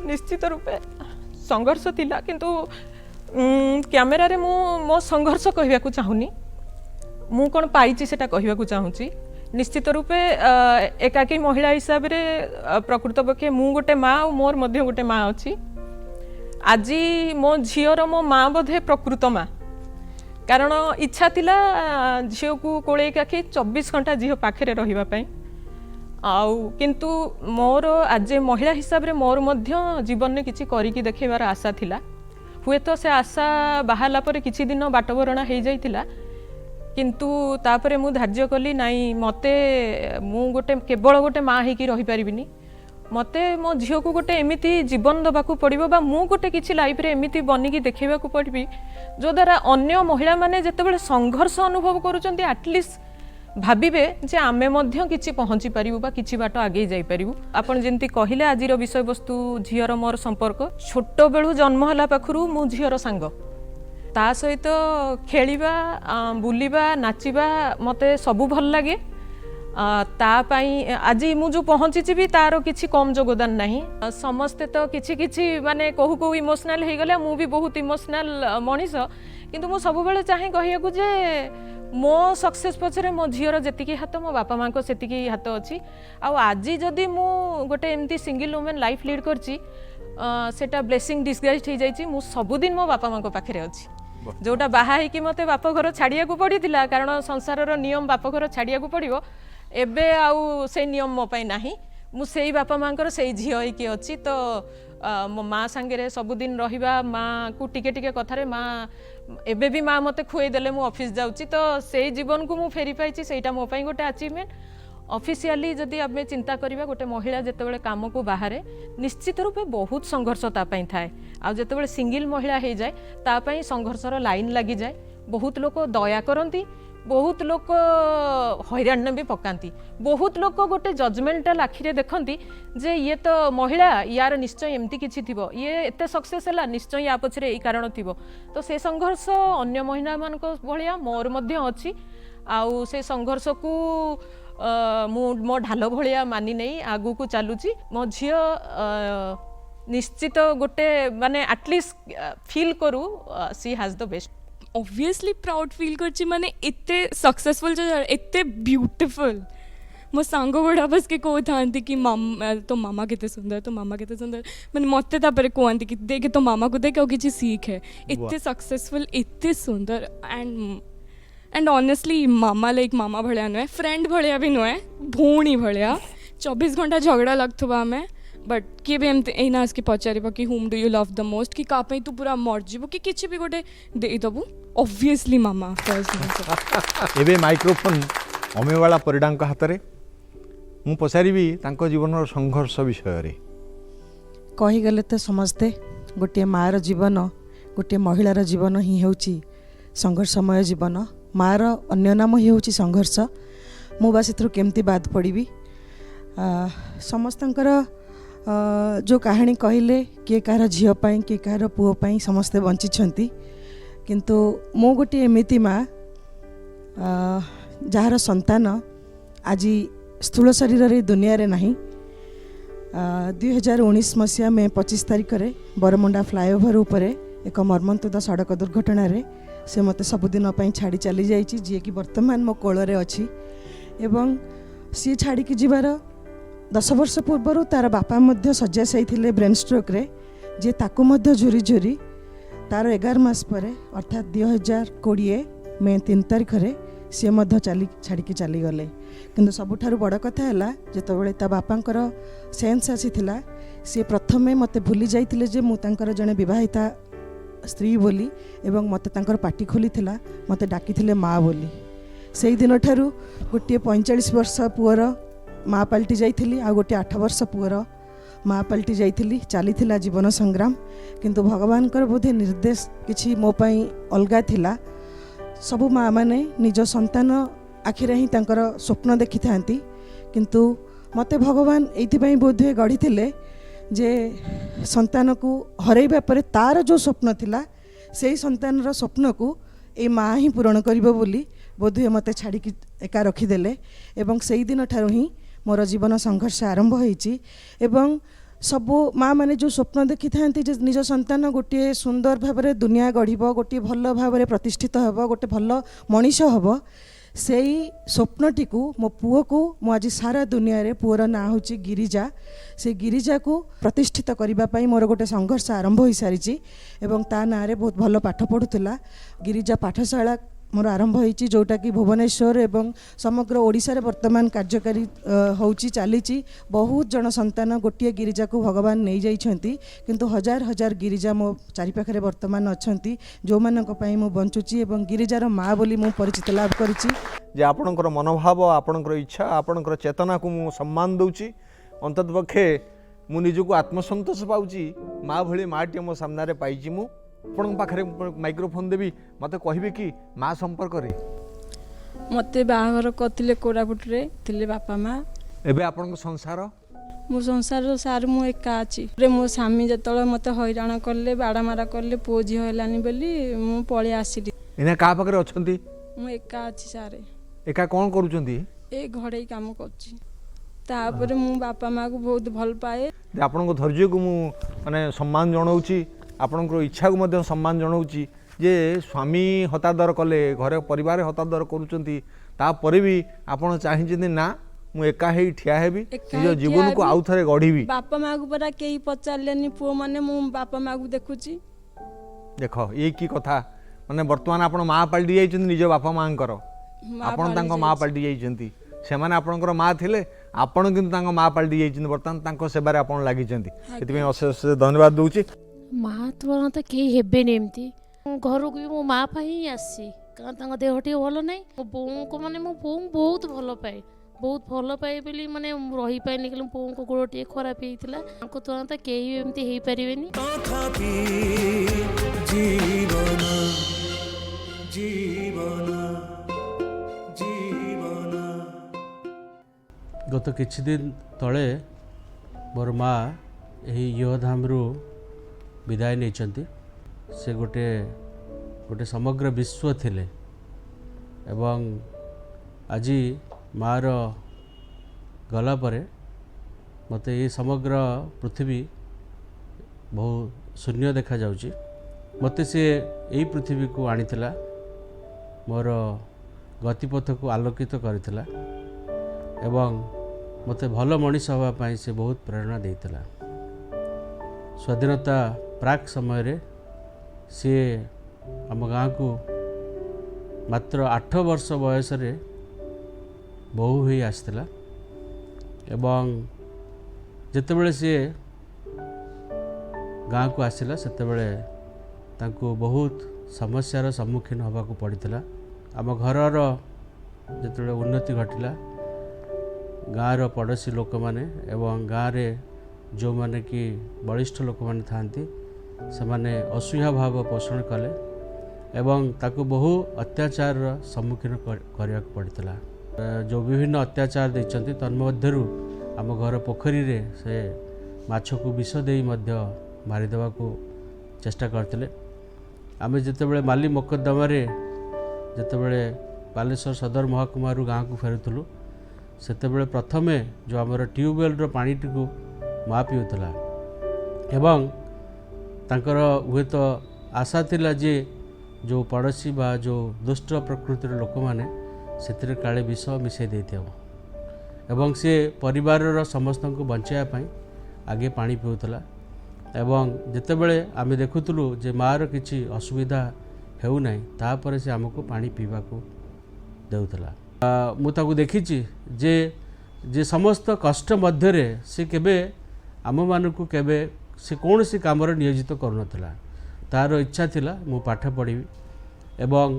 निश्चित रूपे संघर्ष थिला किंतु कैमेरा रे मो संघर्ष कहबाकू चाहुनी। मु कोन पाइछि सेटा कहबाकू चाहूची निश्चित रूपे एकाकी महिला हिसाब रे प्रकृत पक्षे मु गोटे माँ और मोर मध्य गोटे माँ अच्छी आज मो झीर मो माँ बोधे प्रकृत माँ कारण इच्छा थिला झील को कोड़े काखी 24 घंटा झील पाखे रही आउ किंतु मोर आज महिला हिसाब रे मोर मध्य जीवन में किसी करिकी देखेबार आशा थिला हुए तो से आशा बाहला पर किछि दिन बाटबरणा हो जाइतिला किंतु तापरे मु धार्य कली नाई मते मु गोटे केवल गोटे माँ होइकी रही परिबिनी मते मो झील को गोटे एमिति जीवन दबाकू पड़िबो बा मु गोटे किछि लाइफ रे एमिति बनिकी देखेबाकू पड़बी जो द्वारा अन्य महिला माने जेतेबेले संघर्ष अनुभव करूचंती एटलिस्ट भाबिबे जे आमे मध्य किछि पहुँची पारिबु बा किछि बाट आगे जाई पारिबु आपण जेंति कहिले आजिर विषय वस्तु झीर मोर संपर्क छोट बेलू जन्म हला पाखरु मु झीर सांग ता सहित खेलिबा बुलिबा नाचिबा मते सबु भल लागे ता पाई आज मु जो पहुँची भी तार किछि कम योगदान नहीं समस्ते तो किछि किछि माने कहू कहू इमोशनल हो गले मु भी बहुत इमोशनल मनीष किंतु मु सब बेले चाहे कहिया को जे मो सक्सेस पछरे मो झीर जेतिकी हाथ मो बापा माँ को सेतिकी हाथ अच्छी आज जदि मु गोटे एमती सिंगल वुमेन लाइफ लीड करची सेटा ब्लेसिंग डिस्गाइज हो जाइए मु सबुदिन मो बापा माँ को पाखे अच्छी जोटा बाहा होइकी मते बाप घर छाड़िया को पड़ीला कारण संसार नियम बाप घर छाड़िया को पड़ो एबे आउ से नियम मो पाई नाही मु सेई बापा माँ को से झी होइकी अच्छी तो मो माँ सांगे सबुदिन रहिबा माँ को टिके टिके कथारे माँ एबे भी माँ मते खुई देले मु ऑफिस जाउची तो सेई जीवन को मु फेरी पाइची सेटा मो पाई गोटे अचीवमेंट ऑफिशियली जदि आमे चिंता करिबा गोटे महिला जेतेबेले काम को बाहरे निश्चित रूपे बहुत संघर्ष ता पई थाए आ जेतेबेले सिंगल महिला हे जाए ता पई संघर्षर लाइन लागि जाए बहुत लोक दया करंती बहुत लोक हैरान भी पकाती बहुत लोक गोटे जजमेंटाल आखिरे देखती जे ये तो महिला यार निश्चय एमती किछि थिबो ये एते सक्सेस हला निश्चय या पछरे एई कारण थिबो तो से संघर्ष अन्य महिला मानक भलिया मोर मध्य अछि आउ से संघर्ष को मो ढाल भलिया मानी नहीं आगु को चालुची मो झियो निश्चित गोटे माने एटलिस्ट फील करू she has the best obviously proud feel करछि माने एते सक्सेसफुल एते ब्यूटीफुल मो सांग गुड़ा बस के कहो था कि तो मामा केते सुंदर तो मामा केते सुंदर माने मते तापरे कहती कि देखे तो मामा को देखे किसी सीख है एते सक्सेसफुल एते सुंदर एंड ऑनेस्टली मामा लाइक मामा भलिया नुहे फ्रेंड भलिया भी नुहे भौणी भलिया 24 घंटा झगड़ा लगथबा हमें बट किए भी एमती एना आसके पचार कि हुम do you love the most कि का तू पूरा मर जीव कि किसी भी गोटे देदेबू ऑब्वियसली मामा एबे माइक्रोफोन अमेवाला परिडा हाथ में मु पचारि जीवन संघर्ष विषय कहीगले तो समस्ते गोटे मार जीवन गोटे महिलार जीवन ही होची संघर्षमय जीवन मार अन्य नाम ही होची संघर्ष मु बास केमती बाद पड़ी समस्तंकर जो कहानी कहले किए कहार झील किए कहार पुओ समस्ते बंची किंतु मो गोटे एमिति माँ जार संतान आज स्थूल शरीर दुनिया रे नहीं 2019 मसीहा में 25 तारिख में बरमुंडा फ्लाईओवर उपरे एक मर्मन्तुद सड़क दुर्घटना रे से मते सबुदिन छाड़ी चली जाइए जी कि वर्तमान मो कोଳରେ अच्छी एवं सी छाड़ी की जीवार 10 वर्ष पूर्व तार बापा मध्य शଯ୍या सही ब्रेन स्ट्रोक रे जे ताकू मध्य झुरी झुरी तार 11 मास पर अर्थात 2020 मे 3 तारिख रे सी मध्य छाड़ी चली गले किंतु सबुठारु बड़ कथा है जितेबाला ता बापांकर सेन्स आसीथिला सी प्रथमे मते भूली जाइतिले जे मु तांकर जने विवाहिता स्त्री बोली एवं मते तांकर पाटी खोली थिला मते डाकिथिले माँ बोली सेई दिन ठारू गोटे 45 वर्ष पुअर माँ पलटि जाइथिली आ गोटे 8 वर्ष पुअर माँ पलटि जाइथिली चलीथिला जीवन संग्राम किंतु भगवानकर बोधे निर्देश किछि मो पई अलगा थिला सबु माँ माने निज संतान आखिरे ही तांकर स्वप्न देखि थांती किंतु मते भगवान एइथिपई बोधे गढ़ी थिले जे संतान को हरैबा परे तार जो स्वप्न थिला सेई संतानर स्वप्न को ए माँ ही पूरण करिबो बोली बोधे मते छाड़ी एका रखीदेले एवं सेई दिन ठारू ही मोर जीवन संघर्ष आरंभ होईची एवं सबु माँ माने जो स्वप्न देखि थांती जे निज संतान गोटे सुंदर भाव दुनिया गढ़ गोटे भल भाव प्रतिष्ठित हेब गोटे भल मनीष हेब सेई स्वप्नटी को मो पुओ को मु आज सारा दुनिया रे पुअर ना होची गिरिजा से गिरिजा को प्रतिष्ठित करबा पई मोर गोटे संघर्ष आरंभ हो सारी एवं ता ना रे बहुत भल पाठ पढ़ुला गिरिजा पाठशाला मोर आरंभ होईची जोटा कि भुवनेश्वर एवं समग्र ओडिशा रे वर्तमान कार्यकारी होची चली बहुत जन संतान गोटे गिरिजा को भगवान नहीं जाइछंती किंतु हजार हजार गिरिजा मो चारि पाखरे वर्तमान अछंती जो मानक पई मु बंचुची एवं गिरिजार माँ बोली मु परिचित लाभ करिची जे आपणकर मनोभाव आपणकर इच्छा आपणकर चेतना को मु सम्मान दउची अंतत पक्षे मु निजको आत्मसंतोष पाउची माँ भली माटी मो सामने रे पाइची मु आपण पाखरे माइक्रोफोन देवी मते कहबे कि माँ संपर्क रे मते बाहागर करथिले कोरापुटरे थिले बापा माँ एबे आपन संसार मो संसार सार मु एका अछि रे मो स्वामी जतळे मते हैराण करले बाड़ा मारा करले पो झी हेलानी बोली मु पळे आसिली इने का पाखरे अछंती मु एका अछि सारे एका कोन करूचंती ए घड़े काम करछि तापर मु बापा माँ को बहुत भल पाए आपन धैर्य को मु माने सम्मान जणाउची आपणकर इच्छा को मध्य सम्मान जनाऊँगी जे स्वामी हतादर कले घरे परिवार हतादर करुँच तापर भी आपड़ चाहिए ना मु एका ही ठिया हेबी निज जीवन को आउ थे गढ़ी बापा माँ को परा कई पचारे पुओ मैंने मु बापा माँ को देखुची देख ये की कथा माने वर्तमान आपण माँ पलटि जाइछन निज बापा माँ आपण तांको माँ पलटि जाइछन्ती से माने आपणकर माँ थिले आपण किंतु तांको माँ पलटि जाइछन वर्तमान तांको सेबारे आपण लागिछन्ती एतिमे अशेष धन्यवाद दूची माँ तुलना तो कहीं हेबेनि एमती घर को भी मो माँ ही आसी कारण देह टे भल ना मो बोऊ को माने मो बोऊ बहुत भल पाए बोली माने रही पाइनि कि बोऊ को गोड़ टे खराब होता तुलना तो कहीं एमती हो पारे जीवन जीवन जीवन गत किछि दिन तले मोर माँ यही योधाम विदाय नहीं से गोटे गोटे समग्र विश्व थिले एवं आज मार गला परे मते ये समग्र पृथ्वी बहुत शून्य देखा जाउची मते से यही पृथ्वी को आनीथिला मोर गतिपथ को आलोकित करथिला एवं मते भल मनीष हवा पाई से बहुत प्रेरणा देइथिला स्वाधीनता प्राक समय रे सी आम गाँ को मात्र 8 वर्ष बयस रे बहु ही आसला एवं जेतेबेले सी गाँ को आसला सेतेबेले तांको बहुत समस्यार सम्मुखीन होगा को पड़ता आम घरर जेतेबेले उन्नति घटिला गाँर पड़ोसी लोक माने एवं गाँव रे जो माने कि बलिष्ठ लोक माने थांती से माने असह्य भाव पोषण कले एवं ताको बहु अत्याचार सम्मुखीन करने पड़ता जो विभिन्न अत्याचार देइचंती तन्मध्यरु आम घर पोखरी रे से माछ को विष देई मध्य मारिदेवा को चेष्टा करते आमे जेतेबेले माली मोकद्दमा रे जेतेबेले बालेश्वर सदर महकुमा गाँ को फेरुथलु सेतेबेले प्रथमे जो आमर ट्यूबवेल रो पानी को माँ पीउथला एवं तांकर हुए तो आशा थिला जे जो पड़ोसी बा जो दुष्ट प्रकृतिर लोक माने सेतिरे काले विष मिसई देथियो एवं से परिवार समस्त को बचाया पाई आगे पानी पीउथला एवं जेतेबेले आमे देखुथलु जे मार किछि असुविधा हेउ नाही तापर से हमको पानी पीवा को देउथला मु ताकू देखिछि जे जे समस्त कष्ट मध्य रे से केबे आम मानकू केबे से कौन सी काम नियोजित करुनथला तार इच्छा थिला मु पाठ पढ़ी एवं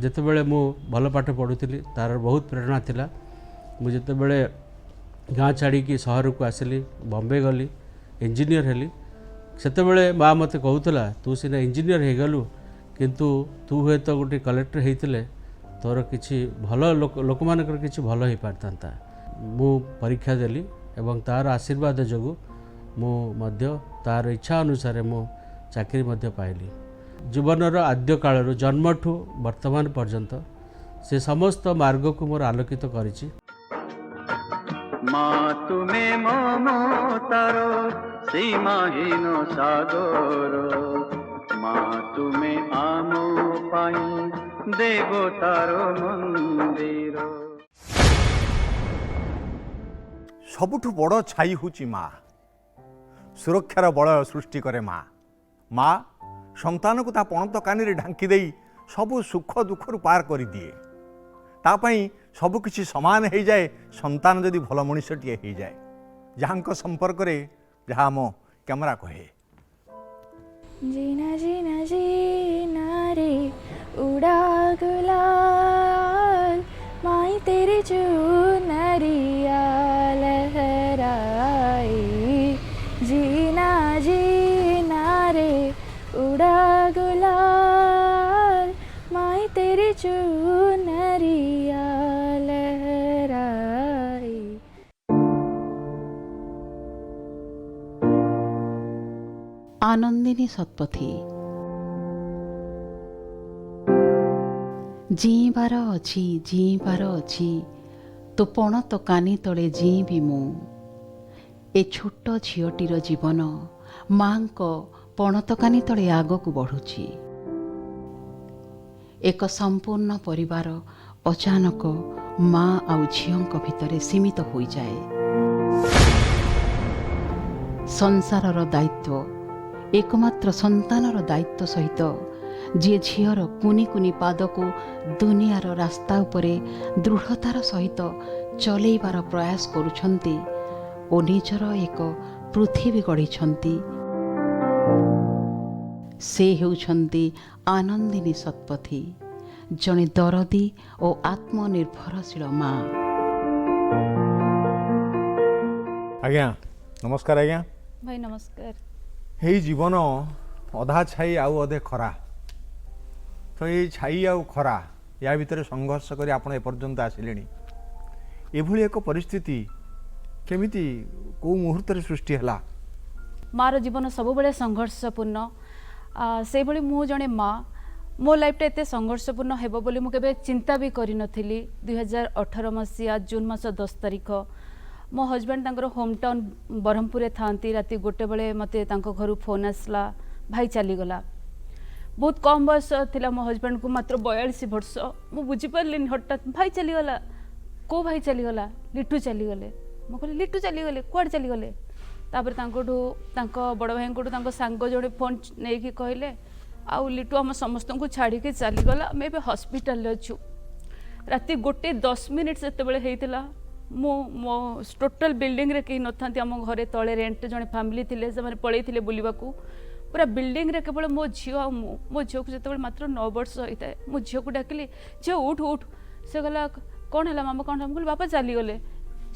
जेतेबेले मु भल पाठ पढ़ुथली तार बहुत प्रेरणा थिला मु जेतेबेले गाँ छाड़ी की सहर को आसली बॉम्बे गली इंजीनियर हेली सेतेबेले माँ मते कहूथला तू सिना इंजीनियर हे गलु किंतु तू हुए तो गोटे कलेक्टर हेतिले तोर किछि भल लोक मानकर किछि भल हे पारतांता मु परीक्षा देली एवं तार आशीर्वाद जोगु मु मध्य तार इच्छा अनुसार मु चाकरी मध्य पाइली जीवनर आद्य कालर जन्मठू वर्तमान पर्यंत से समस्त मार्ग को मोर आलोकित करिछि माँ तुम्हें ममतारो सीमाहीन सागर মা তুমি আমো পাই দেবতার মন্দির। ସବୁଠୁ ବଡ଼ ଛାଇ ହେଉଛି ମା। ସୁରକ୍ଷାର ବଳୟ ସୃଷ୍ଟି କରେ ମା। ମା ସନ୍ତାନକୁ ତା ପଣତ କାନିରେ ଢାଙ୍କି ଦେଇ ସବୁ ସୁଖ ଦୁଃଖରୁ ପାର କରିଦିଏ। ତା ପାଇଁ ସବୁକିଛି ସମାନ ହେଇଯାଏ ସନ୍ତାନ ଯଦି ଭଲ ମଣିଷଟିଏ ହେଇଯାଏ। ଯାହାଙ୍କ ସମ୍ପର୍କରେ ଯାହା ଆମ କ୍ୟାମେରା କହେ। जीना जीना जीना रे उड़ा गुलाल माई तेरी चुनरिया लहराई। जीना जीना रे उड़ा गुलाल माई तेरी चुनरिया लहराई। आनंदिनी सतपथी जीवार अच्छी तो पण तो कानी तले जीवी मु ए छोट झीटीर जीवन माँ पणत कानी तले आगक बढ़ुची। एक संपूर्ण परिवार अचानक माँ आउ झीओं भितर सीमित हो जाए। संसारर दायित्व एकमात्र संतानर दायित्व सहित जी झीर कुनी कुनी पाद को दुनियार रास्ता उपरे दृढ़तार सहित चलैबार प्रयास करुछंती ओ निजर एक पृथ्वी गढ़िछंती। से हेउछंती आनंदिनी सतपथी, जणे दरदी और आत्मनिर्भरशील माँ। आज्ञा नमस्कार। आज्ञा भाई नमस्कार। हे जीवन अधा छाई आउ अधे खरा। तो ये छाई आउ खरा या भितर संघर्ष करी आपण एपर्यंत आसिले। एभली एक परिस्थिति केमिति को मुहूर्त सृष्टि हला? मार जीवन सबुबले संघर्षपूर्ण। से भली मु जणे माँ मो लाइफटा एते संघर्षपूर्ण हेबो बोली मु केबे चिंता भी करि नथिली। 2018 मसीहा जून मास 10 तारिख मो हजबैंड तांकर होम टाउन ब्रह्मपुर थांती। राति 1 बजे मते तांको घरु फोन आसला, भाई चली गला। बहुत कम बयस थिला मो हजबैंड को, मात्र 42 वर्ष। मु बुझी पारलिन हठात भाई चली गला। को भाई चली गला? लिट्टू चली गले। मु कहली लिट्टू चली गले कुआड चली गले? तापर तांकोठू तांको बड़ भाई कोठू तांको सांग जणे फोन नै कि कहले आउ लिट्टू हम समस्त को छाड़ी के चली गला, मैं बे हॉस्पिटल ले छु। राति 1:10 सेतेबेले हेइतिला। मो टोटल बिल्डिंग रे कहीं नथांती। आम घरे तले रेंट जने फैमिली थिले, से माने पळेइथिले बुलिबाकू। पूरा बिल्डिंग रे केवल मो झियो आ मो झियो को जेतेबेले मात्र 9 वर्ष होइताए। मो झियो को डाकिली, झियो उठ उठ। से गला कोन हला मामा कोन? हम कहली बापा चली गले।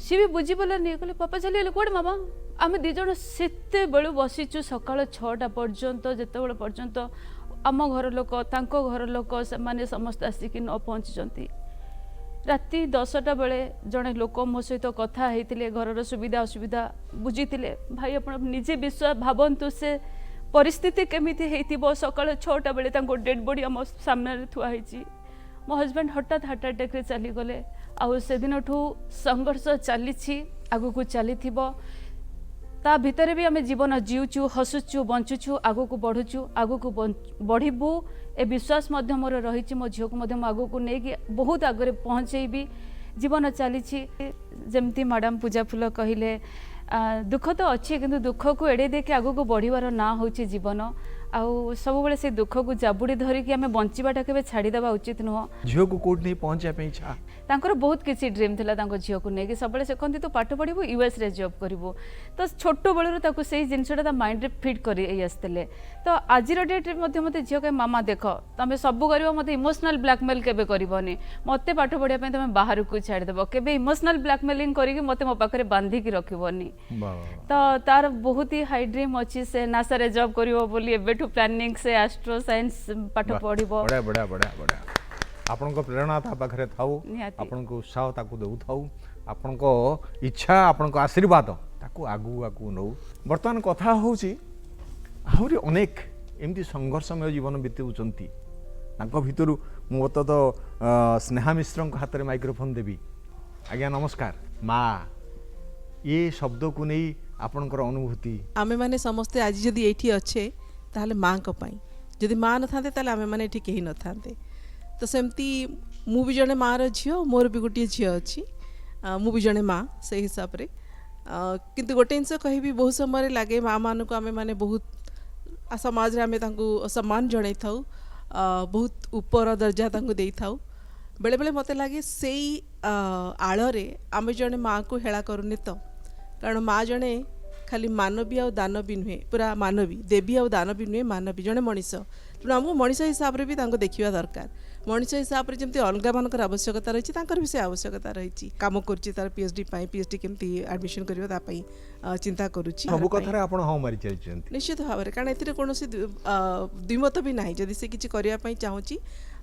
सी भी बुझी पलानी, कहले पापा चली गले कोड मामा? आम दी जण सेते बेलू बसीचु सकाळ 6टा पर्यंत, जेतेबेले पर्यंत आम घर लोक तांको घर लोक से माने समस्त आसिकी न पहुँचती। राति 10टा बेले जड़े लोक मो सहित कथा होते, घर सुविधा असुविधा बुझीते। भाई आप निजे विश्वास भावतु से परिस्थिति केमिति हेतिबो। सकाळ 6टा बेले डेड बॉडी आम सामने थुआई। मो हजबैंड हठात हार्ट अटैक रे चली गले। आउ से दिन ठू संघर्ष चली आगु को चली ता भितर भी आम जीवन जीवचु, हसुचु, बंचुचु, आगु को बढ़ुचु, आगु को बढ़िबू ए विश्वास मध्य मोर रही। मो झील को आगु को लेकिन बहुत आगे पहुँचेबी। जीवन चली जमती मैडम पूजा फूल कहले दुख तो अच्छी, किंतु दुख को एड़े देखे आगु को बढ़िबार ना होची जीवन। आउ सब बेले से दुख को जाबुड़ी धरिकी आम बंचाटा के छाड़ीदेवा उचित नुह। झील को कोड नहीं पहुंचा पे इच्छा तांकर बहुत किसी ड्रीम थिला तांको झील को लेकिन सब से कहती तू पाठ पढ़ू यूएस रे जॉब करू। तो छोट बेलू से जिनसा माइंड रे फिट कर आसते। तो आज डेट्रे मत झील कहे मामा देख तुम सब कर मत इमोशनल ब्लैकमेल केबे करबनी, मत पाठ पढ़ाई तुम बाहर को छाड़देव, केबे इमोशनल ब्लैकमेलिंग करके मत मो पाखे बांधिकी रखबनी। तो तार बहुत ही हाई ड्रीम अच्छी। से नासा रे जॉब करिवो बोली एबेठू प्लानिंग से एस्ट्रो साइंस पाठ पढ़िबो। बड़ा बड़ा बड़ा बड़ा आपण को प्रेरणा ता पाखरे थाउ, आपण को उत्साह ताकू दउ थाउ, आपण को इच्छा, आपण को आशीर्वाद ताकू आगू आगू नौ। वर्तमान कथा होची आहुरी अनेक एमती संघर्षमय जीवन बीतुचंती। तांको भितरु मु तो स्नेहा मिश्र हाथ में माइक्रोफोन देवी। आज्ञा नमस्कार। माँ ये शब्द को नहीं आपणकर अनुभूति? आमे माने समस्ते आज जदि एठी अच्छे ताहले माँ को पाई, जदि माँ न था आम मैंने ये कहीं न था तो सेमती मु भी जड़े माँ झील मोर भी गोटे झी अच्छी मु भी जड़े माँ से हिसाब से किंतु गोटे जिनस कहि बहुत समय लगे माँ मान को आम मैंने बहुत समाज रे आम सम्मान जन था बहुत ऊपर दर्जा दे था बेले बेले मत लगे से आଳରେ आम जड़े माँ को हेला करूनी तो कारण माँ जड़े खाली मानवी आ दानवी नुहे पूरा मानवी देवी आ दानवी नुहे मानवी जड़े मनीष तेणु आमको मनीष हिसाब से भी देखा दरकार मनीष हिसाब से जमी अलग मानकर आवश्यकता रही भी से आवश्यकता रही कम कर पीएचडी केमती एडमिशन करने चिंता करुच्ची निश्चित भाव में कारण ए कौन द्विमत भी ना जदि से किसी करने चाहूँगी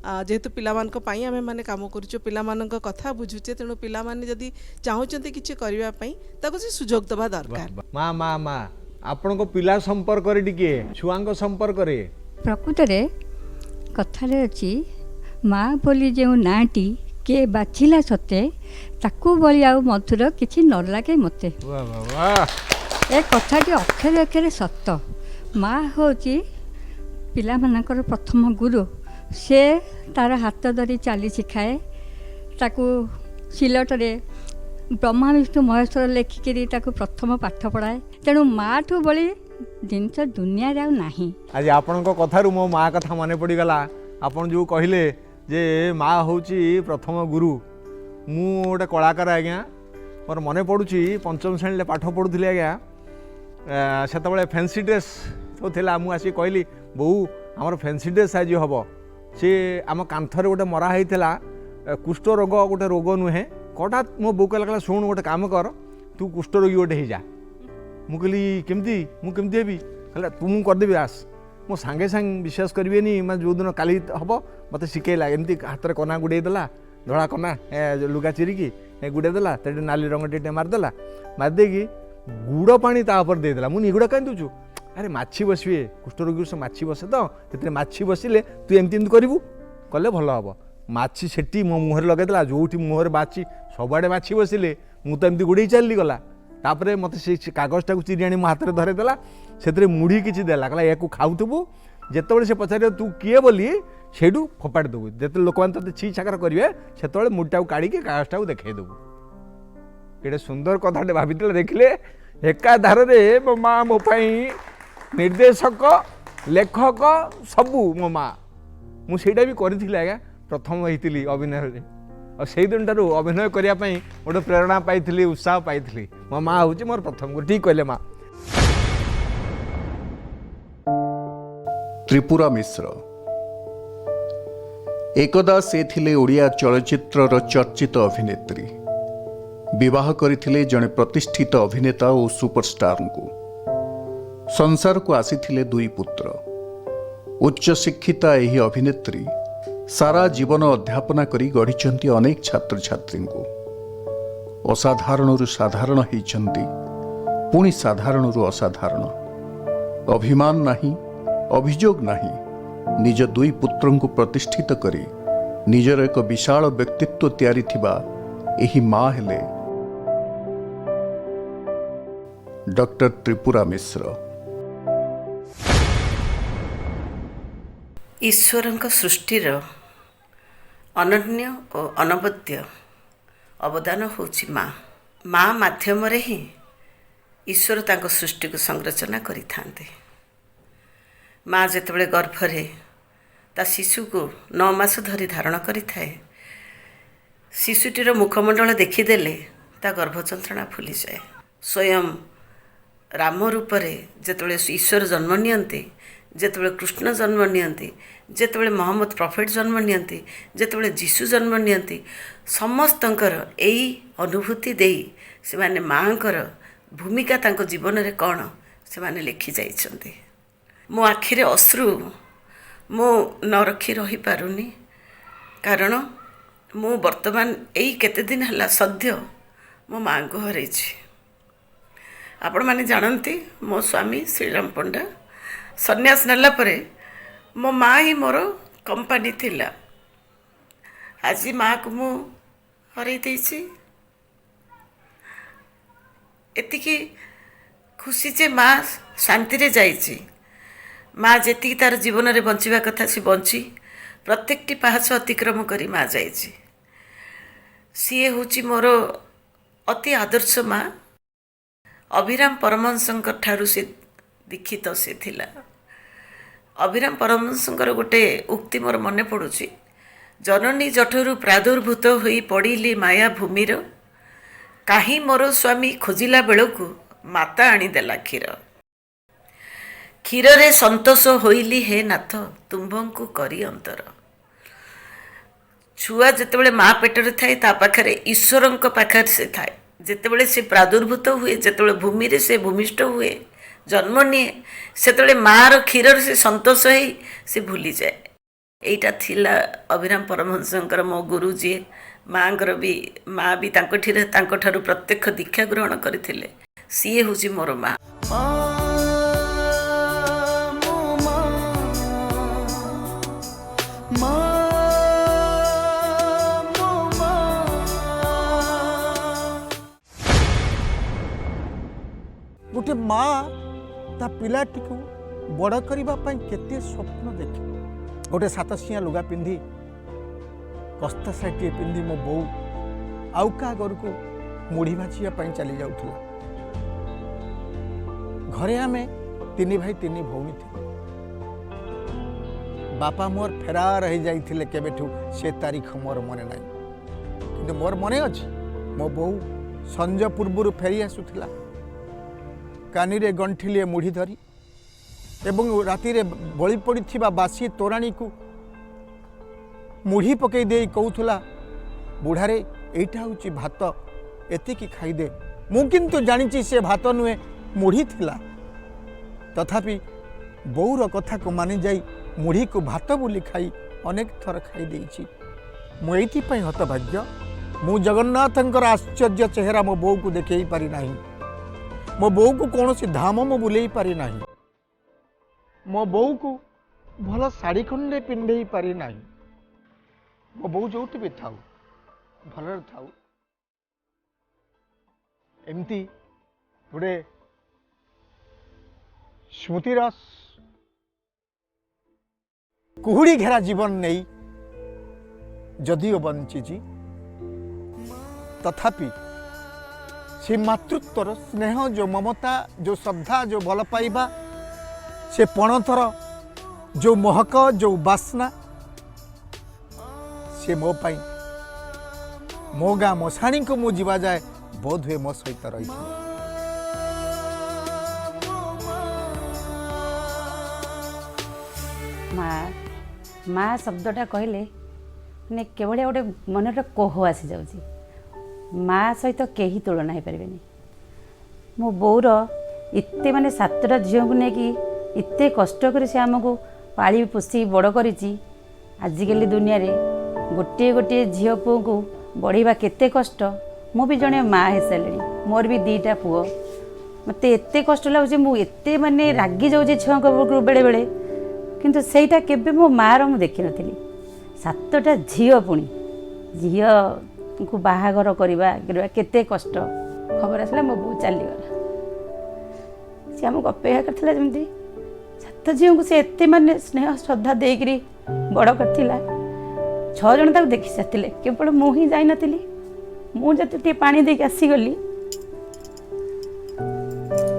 जेहेतु पिलामानक आम मैंने कम करुचु पिलामानक कथा बुझुचे तेणु पिलामाने जदि चाहूँगी किसी करने से सुजोग दबा दरकार माँ माँ माँ आपण पिला संपर्क छुआ संपर्क प्रकृत में कथारे अच्छी माँ बोली जो नाटी किए बाछिला सते ताकू बोली आ मधुर किसी न लगे मत ए कथाटी अक्षरे अक्षरे सत माँ हूँ पिला मानकर प्रथम गुरु से तार हाथ धरी चली शिखाए ताकू सिलटरे ब्रह्मा विष्णु महेश्वर लेखिकी प्रथम पाठ पढ़ाए तेणु माँ ठू बड़ी जिनस दुनिया रे नाही आज आपण कथारू मो माँ कथा मन पड़गला आपण जो कहले जे माँ हूँ प्रथम गुरु मु गोटे कलाकार आज्ञा मोर मन पड़ुची पंचम श्रेणी पाठ पढ़ुली आज्ञा से फैंसी ड्रेस तो थिला मु आसी कहली बहु आमर फैंसी ड्रेस आज हम सी आम कांथरे गोटे मरा होता कुष्ठ रोग गोटे रोग नुहे कटा मो बो कहला शुण गोटे काम कर तू कुष्ठ रोगी गोटे हो जा मु कहली केमती मुझे हेबी कहला तू मु करदेवी आस मो सांगे सांगे विश्वास करेनि मैं जो दिन काली हम मत शिखेला एमती हाथ में कना गुड़ेदेला धड़ा कना लुगा चिरिकी गुड़ेदेला तेटे नाली रंग टे मारदेला मारदेकी गुड़ पानी तापर देदेला मुझे निगुड़ा कहीं दूचु अरे माछी बसवे कुष्ठरोगी से माछी बसे तो से माछी बसिले तू एमती करू कले भल हम माछी सेठी मो मुहर लगेदेला जो मुहर माछी सबुआड़े माछी बसिले मु तो एमती गुड़े चली गला तापर मत से कागजटा को चिरी आनी मो हाथ में धरेदेला से मुढ़ी किसी देला कहला या खाऊबू जिते से पचार तू किए बोली से फोपाड़ी देबू जिते लोक मैंने ते छी छाकर करेंगे से मुढ़टा काढ़ी कागजटा को देखा देबू ये सुंदर कथाटे भाभी देखिले एका धार मो माँ मो निर्देशक लेखक सबू मो माँ मुझे भी करी आज्ञा प्रथम होती अभिनय और से दिन ठार अभिनय करने गोटे प्रेरणा पाई उत्साह पाई मो माँ हूँ मोर प्रथम गुरु ठीक कहले माँ त्रिपुरा मिश्र एकदा से थिले ओडिया चलचित्रर चर्चित अभिनेत्री विवाह करथिले जने प्रतिष्ठित अभिनेता और सुपरस्टार को संसार को आसीथिले दुई पुत्र उच्च शिक्षिता एही अभिनेत्री सारा जीवन अध्यापना करी गढ़िचंती अनेक छात्र छात्री को असाधारण साधारण होइचंती पुणी साधारण असाधारण अभिमान नहीं अभियोग नहीं निज दुई पुत्रं को प्रतिष्ठित करी निजर एक विशाल व्यक्तित्व तैयारी थिबा एही माँ हेले डॉक्टर त्रिपुरा मिश्र। ईश्वरଙ୍କ सृष्टिर अनन्य और अनवद्य अवदान होछि माँ माँ माध्यम रे ही ईश्वर तांको सृष्टि को संरचना करिथांते माँ जेतेबेले गर्भरे ता शिशु को 9 मास धरी धारण करिथाए शिशुटीर मुखमंडल देखिदेले ता गर्भ जंत्रणा फुली जाए स्वयं राम रूपरे जेतेबेले ईश्वर जन्म नियंती जेतेबेले कृष्ण जन्म नियंती जेतेबेले मोहम्मद प्रॉफिट जन्म नियंती जेतेबेले जीशु जन्म नियंती समस्तंकर एई अनुभूति देई से माने माँकर भूमिका तांको जीवन रे कौन से माने लिखि जाइछन्ते मो आखिरे अश्रु मो न रखी रही पारुनी कारण मु वर्तमान एई केते दिन हला सद्य मो माँ को हरैछि आपण माने जानती मो स्वामी श्रीराम पंडा सन्यास नेला परे मो माँ ही मोर कंपनी थिला आज माँ को मु हरई देछि एतिकी खुशी जे माँ शांति रे जाइछि माँ जेतिकी तार जीवन में बंचिबा कथा सी बंची प्रत्येकटी पाहाच अतिक्रम करी माँ जाइछि। सीए होची मोर अति आदर्श माँ। अभिराम परमहंसंकर ठारू से दीक्षित से थिला। अभिराम परमहंसंकर गोटे उक्ति मोर मने पड़ुछि, जननी जठरू प्रादुर्भूत होई पड़िली माया भूमिर, काहीं मोर स्वामी खोजिला बेलकु माता आनीदेला क्षीर। क्षीर रे संतोष होइली हे नाथ तुम्भंकु करी अंतर। छुआ जितेबाला माँ पेटर थाए ता पाखरे ईश्वर पाखरे से थाए। जितेबाला से प्रादुर्भूत हुए, जितेबाला भूमि रे से भूमिष्ठ हुए, जन्म निए, सेतेबाला माँ रो क्षीर से संतोष होई से भूली जाए। एटा थिला अभिराम परमहंसंकर मो गुरु जी। माँकर भी माँ भी तांको प्रत्यक्ष दीक्षा ग्रहण करथिले। सीए होची मोर माँ। गोटे माँ ता पिलाटी को बड़ करने केते स्वप्न देखे। गोटे सातसिया लुगा पिंधि कस्ता साइटे पिंधि मो बो आउ का घर को मुढ़ी भाजिया चली जाऊला। घरे आमे 3 भाई 3 भौणी थे। बापा मोर फेरार हो जाइथिले केबेठू से तारीख मोर मने नाई, किंतु मोर मने अछि मो बो संज पूर्व फेरी आसुथिला कानी रे गंठिले मुढ़ी धरी एवं राति रे बळी पड़िथिबा बासी तोराणी को मुढ़ी पकई दे कहूला, बुढ़ारे एइटा होची भात एतिकी खाईदे। मु किंतु जानिची से भात नुहे मुढ़ी थिला। तथापि बोर कथा को मानि जाई मुढ़ी को भात बोली खाई अनेक थर खाई देइछि। मु एइथिपई हतभाग्य। मु जगन्नाथंकर आश्चर्य चेहरा मो बो को देखई पारि नाही। मो बो को कौन धाम मो बुले पारि नाही। मो बो को भल शाढ़ी खंडे पिंधे पारि नाही। मो बो जोटी भी थाउ भल थाउ। एमती गोटे स्मृतिर कुहुड़ी घेरा जीवन नहीं जदिओ बंची तथापि से मातृत्वर स्नेह जो ममता जो श्रद्धा जो भल पाइबा से पणथर जो महक जो बासना से मो पाई मो गाँ मशाणी को मु जीवा जाए बोध हुए मो सहित रही। माँ माँ शब्दटा कहले माने केवल गोटे मनर कोह आसी जाउची। माँ सहित कहीं तुलना हो पारे। मो बोर एते माने 7टा झील को लेकिन एते कष्ट कर से आमको पाली पोषी बड़ कर। आजिकल दुनिया रे गोटे गोटे झील पुओ को बढ़ेवा केते कष्ट। मु भी जड़े माँ हो सारे। मोर भी 2टा पुओ। मत एते कष्ट लगुच मुझे माने रागी जाऊँ छुआ बेले बेले, किंतु सेटा केबे मो माँ रो देखी नी। 7टा झील पुणी झील को बाहागर करवा केते कष्ट। खबर आसला मो बो चलीगला। सी आमको अपेक्षा करथिला जमती 7 झील को से एते माने स्नेह श्रद्धा देकरी बड़ करथिला। 6 जन ताको देखि साथिले, केवल मु ही जाई नथिली। मु जते टे पानी देके आसी गली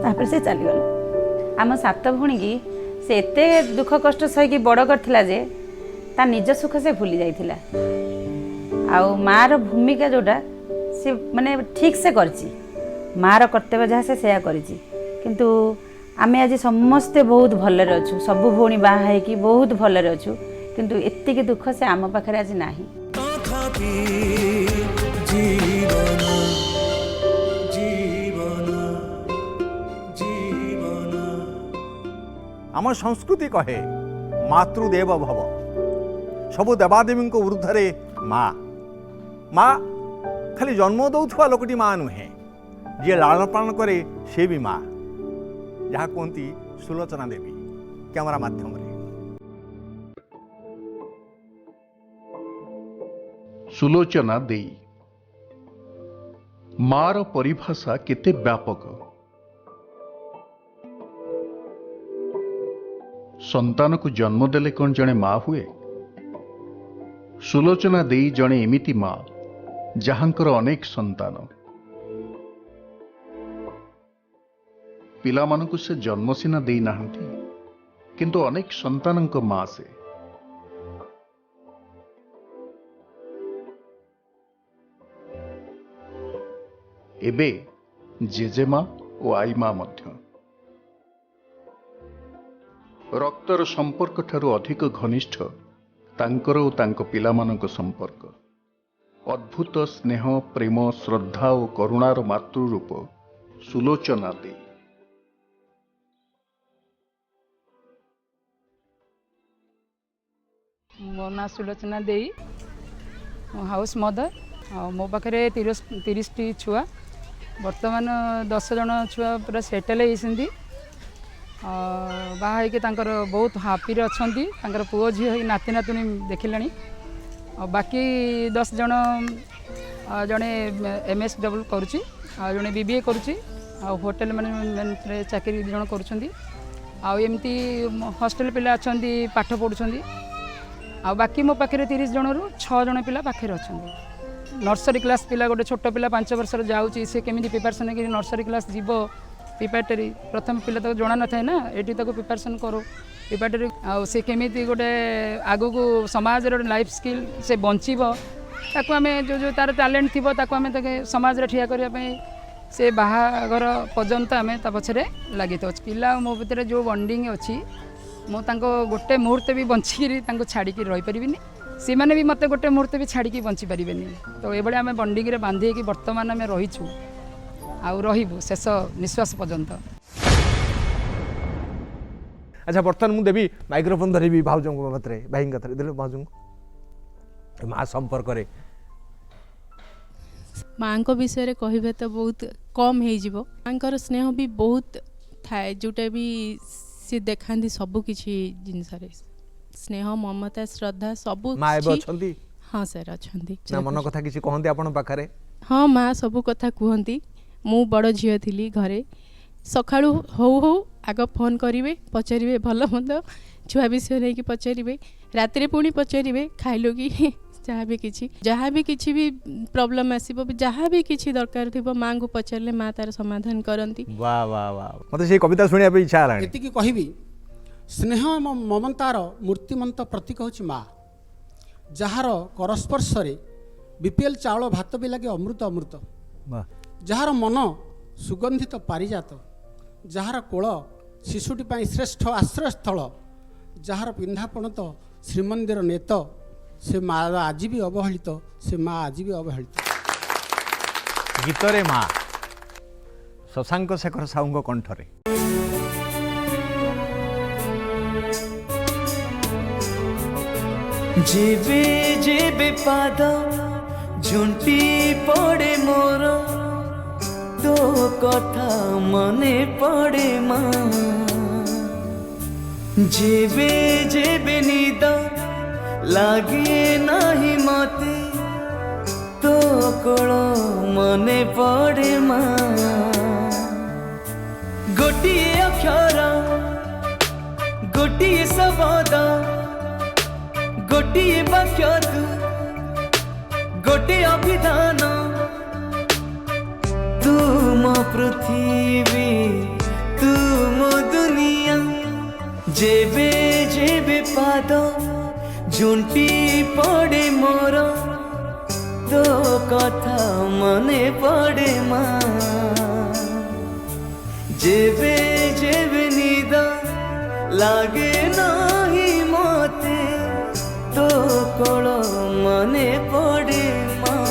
तापर से चलीगला। आम 7 भौणी की से एते दुख कष्ट सही बड़ करथिला जे ता निज सुख से भूली जाइथिला। आउ माँ रो भूमिका जोटा से माने ठीक से करची। माँ रो कर्तव्य जहाँ से सेया करची। किंतु आमे आज समस्ते बहुत भलरे अछु। सब भौणी बाहा है कि बहुत भलरे अछु, किंतु एतिक दुख से आम पाखरे आज नाही। आम संस्कृति कहे मातृदेव भव। सबु देवादेवी ऊर्धरे माँ। माँ खाली जन्म दौथुवा लोकटी माँ नुहे, जी लालन पालन करे से भी माँ। जहाँ कहती सुलोचना देवी कैमरा माध्यम रे। सुलोचना देई मार परिभाषा केते व्यापक। संतान को जन्म देले कौन जड़े माँ हुए? सुलोचना देई जड़े एमिति माँ जहांकर अनेक संतान। पिलामानंकु से जन्म सीना देई नाहंती किंतु अनेक संतानंक माँ से। एबे जेजेमा और आई माँ मध्य रक्तर संपर्क ठारू अधिक घनिष्ठ तांकर और तांको पिलामानंक संपर्क। अद्भुत स्नेह प्रेम श्रद्धा और करुणार मातृरूप सुलोचना दे। मो ना सुलोचना दे, हाउस मदर। मो पाखे 30 छुआ, बर्तमान 10 जन छुआ पूरा सेटल होती। बाहा बहुत हापी अच्छा पुओ झी नाती नातुणी देखिले। बाकी 10 जन जड़े MSW करुच्ची, जड़े BBA करुच्ची, होटेल मैनेजमेंट चाकरी 2 जन करमती। हॉस्टेल पिला अच्छा पाठ पढ़ुं। बाकी मो पाखे 30 जन रु 6 जन पिला पाखे अच्छा। नर्सरी क्लास पिला गोटे छोट पिला 5 वर्षर जाऊँगी, सी केमी प्रिपेरेसन कि नर्सरी क्लास जीव प्रिपेरेटरी। प्रथम पिला तो जना न था ना, ये प्रिपेरेसन करो प्रिपेरेटरी। से केमी गोटे आगु को समाज लाइफ स्किल से बचब ताको आम जो जो तार टैलेंट थी आम समाज ठिया करने से बाहाघर पर्यंत आम पछरे लगी था। पिला मो भर जो बॉन्डिंग अच्छी मो गोटे मुहूर्त भी बंचिकी छाड़ी रही पारि। सी मैंने भी मत गोटे मुहूर्त भी छाड़ी बंची पारे। तो ये आम बंडिंग बांधे कि बर्तमान आम रहीचु आबू शेष निश्वास पर्यंत। अच्छा बर्तमान मुझे देवी माइक्रोफोन धरबी भाउजों कथरे भाई कथरे देख भाउजों माँ संपर्क माँ को विषय कहे तो बहुत कम हो। माँ स्नेह भी बहुत थाए जोटा भी सी देखा सबु किसी जिनस स्नेह ममता श्रद्धा सबू। हाँ सर अच्छा मन कथा किसी कहते आपण पाखरे? हाँ माँ सबू कथा कहती। मु बड़ झील थी घरे सका हो आग फोन करेंगे पचारे भल मंद छुआ विषय नहीं कि पचारे राति पुणी पचारे खाइल कि जहाँ भी किसी भी प्रॉब्लम आसो जहाँ भी किसी दरकार थी माँ को पचारे माँ तार समाधान करती। वाह वाह वाह मत से कविता शुणा इच्छा है। एति कहबी स्नेह एवं ममतार मूर्तिमंत प्रतीक हूँ माँ, जार करस्पर्श बीपीएल चाउल भात भी लगे अमृत अमृत। जार मन सुगंधित पारिजात, जार कोल शिशुटी श्रेष्ठ आश्रयस्थल, जार पिंधापण तो श्रीमंदिर नेत, से माँ आज भी अवहेलित, से माँ आज भी अवहेलित। गीतरे माँ शशांक शेखर साहू कंठरे। जेबे जेबे पाद झुंटी पड़े मोर तो कथा मने पड़े माँ। जेबे जेबे नीद लागे नाही मते तो कोल मने पड़े माँ। गोटिए अक्षर गोटिए शब्द गोटिए वाक्य तू गोटे अभिधान तू मो पृथ्वी तू मो दुनिया। जेबे जेबे पाद झुंटी पड़े मोर तो कथा मने पड़े माँ। जेबे जेबे नीद लागे नाही मते तो कोल मने पड़े माँ।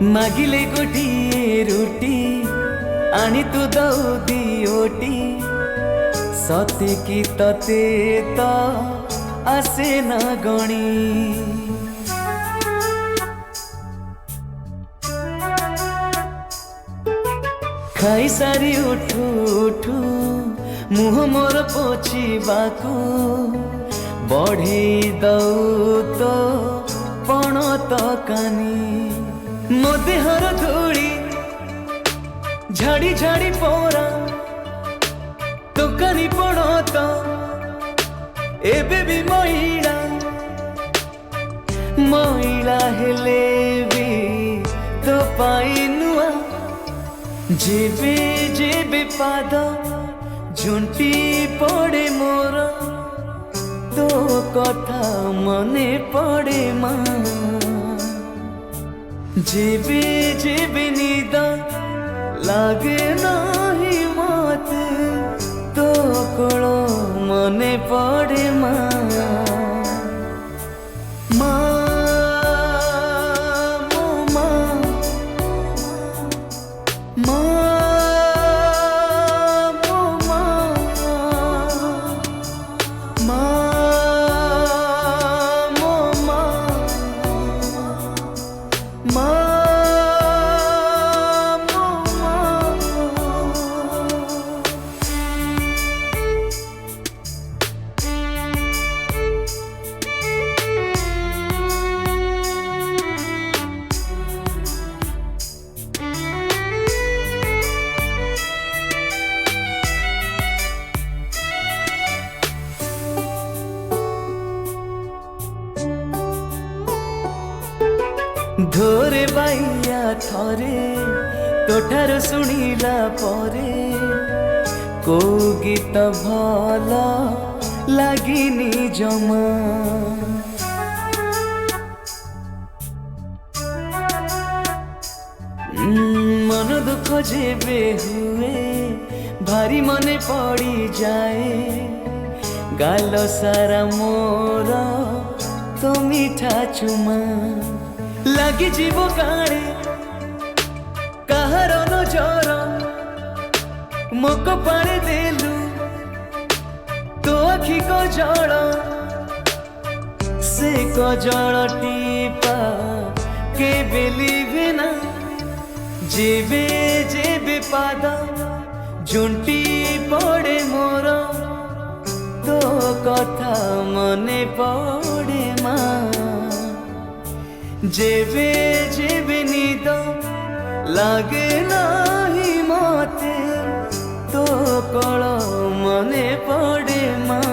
मागिले गोटिए रुटी आनी तू दऊ दियोटी सते की तते तो आसे न गणी खाई सारी उठू उठू मुह मोर पोछिबाकू बढ़े दऊ तो पण तकानी मो देहर धूली झाड़ी झाड़ी पोरा तोकानी पण तो एबे भी महिला महिला हेले भी तो पाई नुआ जेबे जेबे पाद झुंटी पड़े मोर तो कथा मने पड़े माँ जेबे जेबे निद लागे नाही मते तो कोल मने पड़े माँ धोरे बाइया थरे तोठार शुणिला परे को गीत भल लागिनी जमा मन दुख जेबे हुए भारी मने पड़ी जाए गाल सारा मोर तो मीठा चुमा लगी जीव गाड़े कहार नजर मोक पाड़े देलु तो आखि को जल से को जल टीपा के बेलिवे ना जेबे जेबे पाद झुंटी पड़े मोर तो कथा मने पड़े माँ जेबे जेबे निद लागे नाही मते तो कल मने पड़े माँ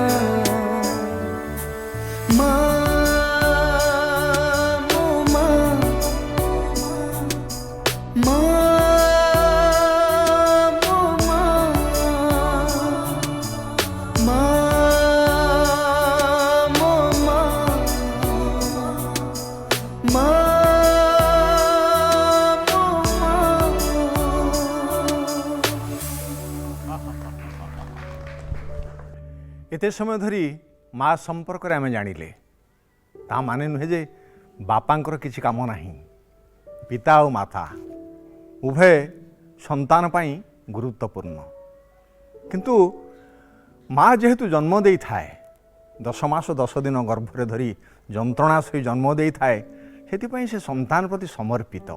एते समय धरी माँ संपर्क रे आमे जानिले ता माने नुहे जे बापांकर किछि काम नाही पिता और माता उभय संतान पाई गुरुत्वपूर्ण किंतु माँ जेहेतु जन्म देई थाए 10 मास 10 दिन गर्भरे धरी जंत्रणा सही जन्म देई थाए सेतिपई से संतान प्रति समर्पित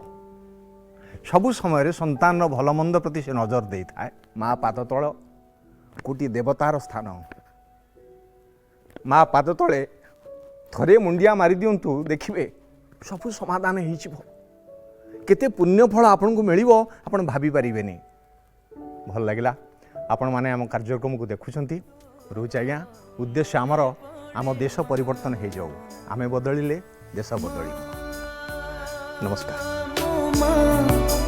सबु समय संतान भल मंद प्रति से नजर देई थाए माँ पाद तल कोटी देवतार स्थान माँ पाद तले थरे मुंडिया मारी दिंतु देखिए सबू समाधान होते पुण्य फल आपन को मिल आपन भाभी पारे भल लगे आपण मैंने आम कार्यक्रम को देखुंट रोचे आज्ञा उद्देश्य आमर आम देश परिवर्तन हो जाऊ आमे बदलिले देश बदल नमस्कार।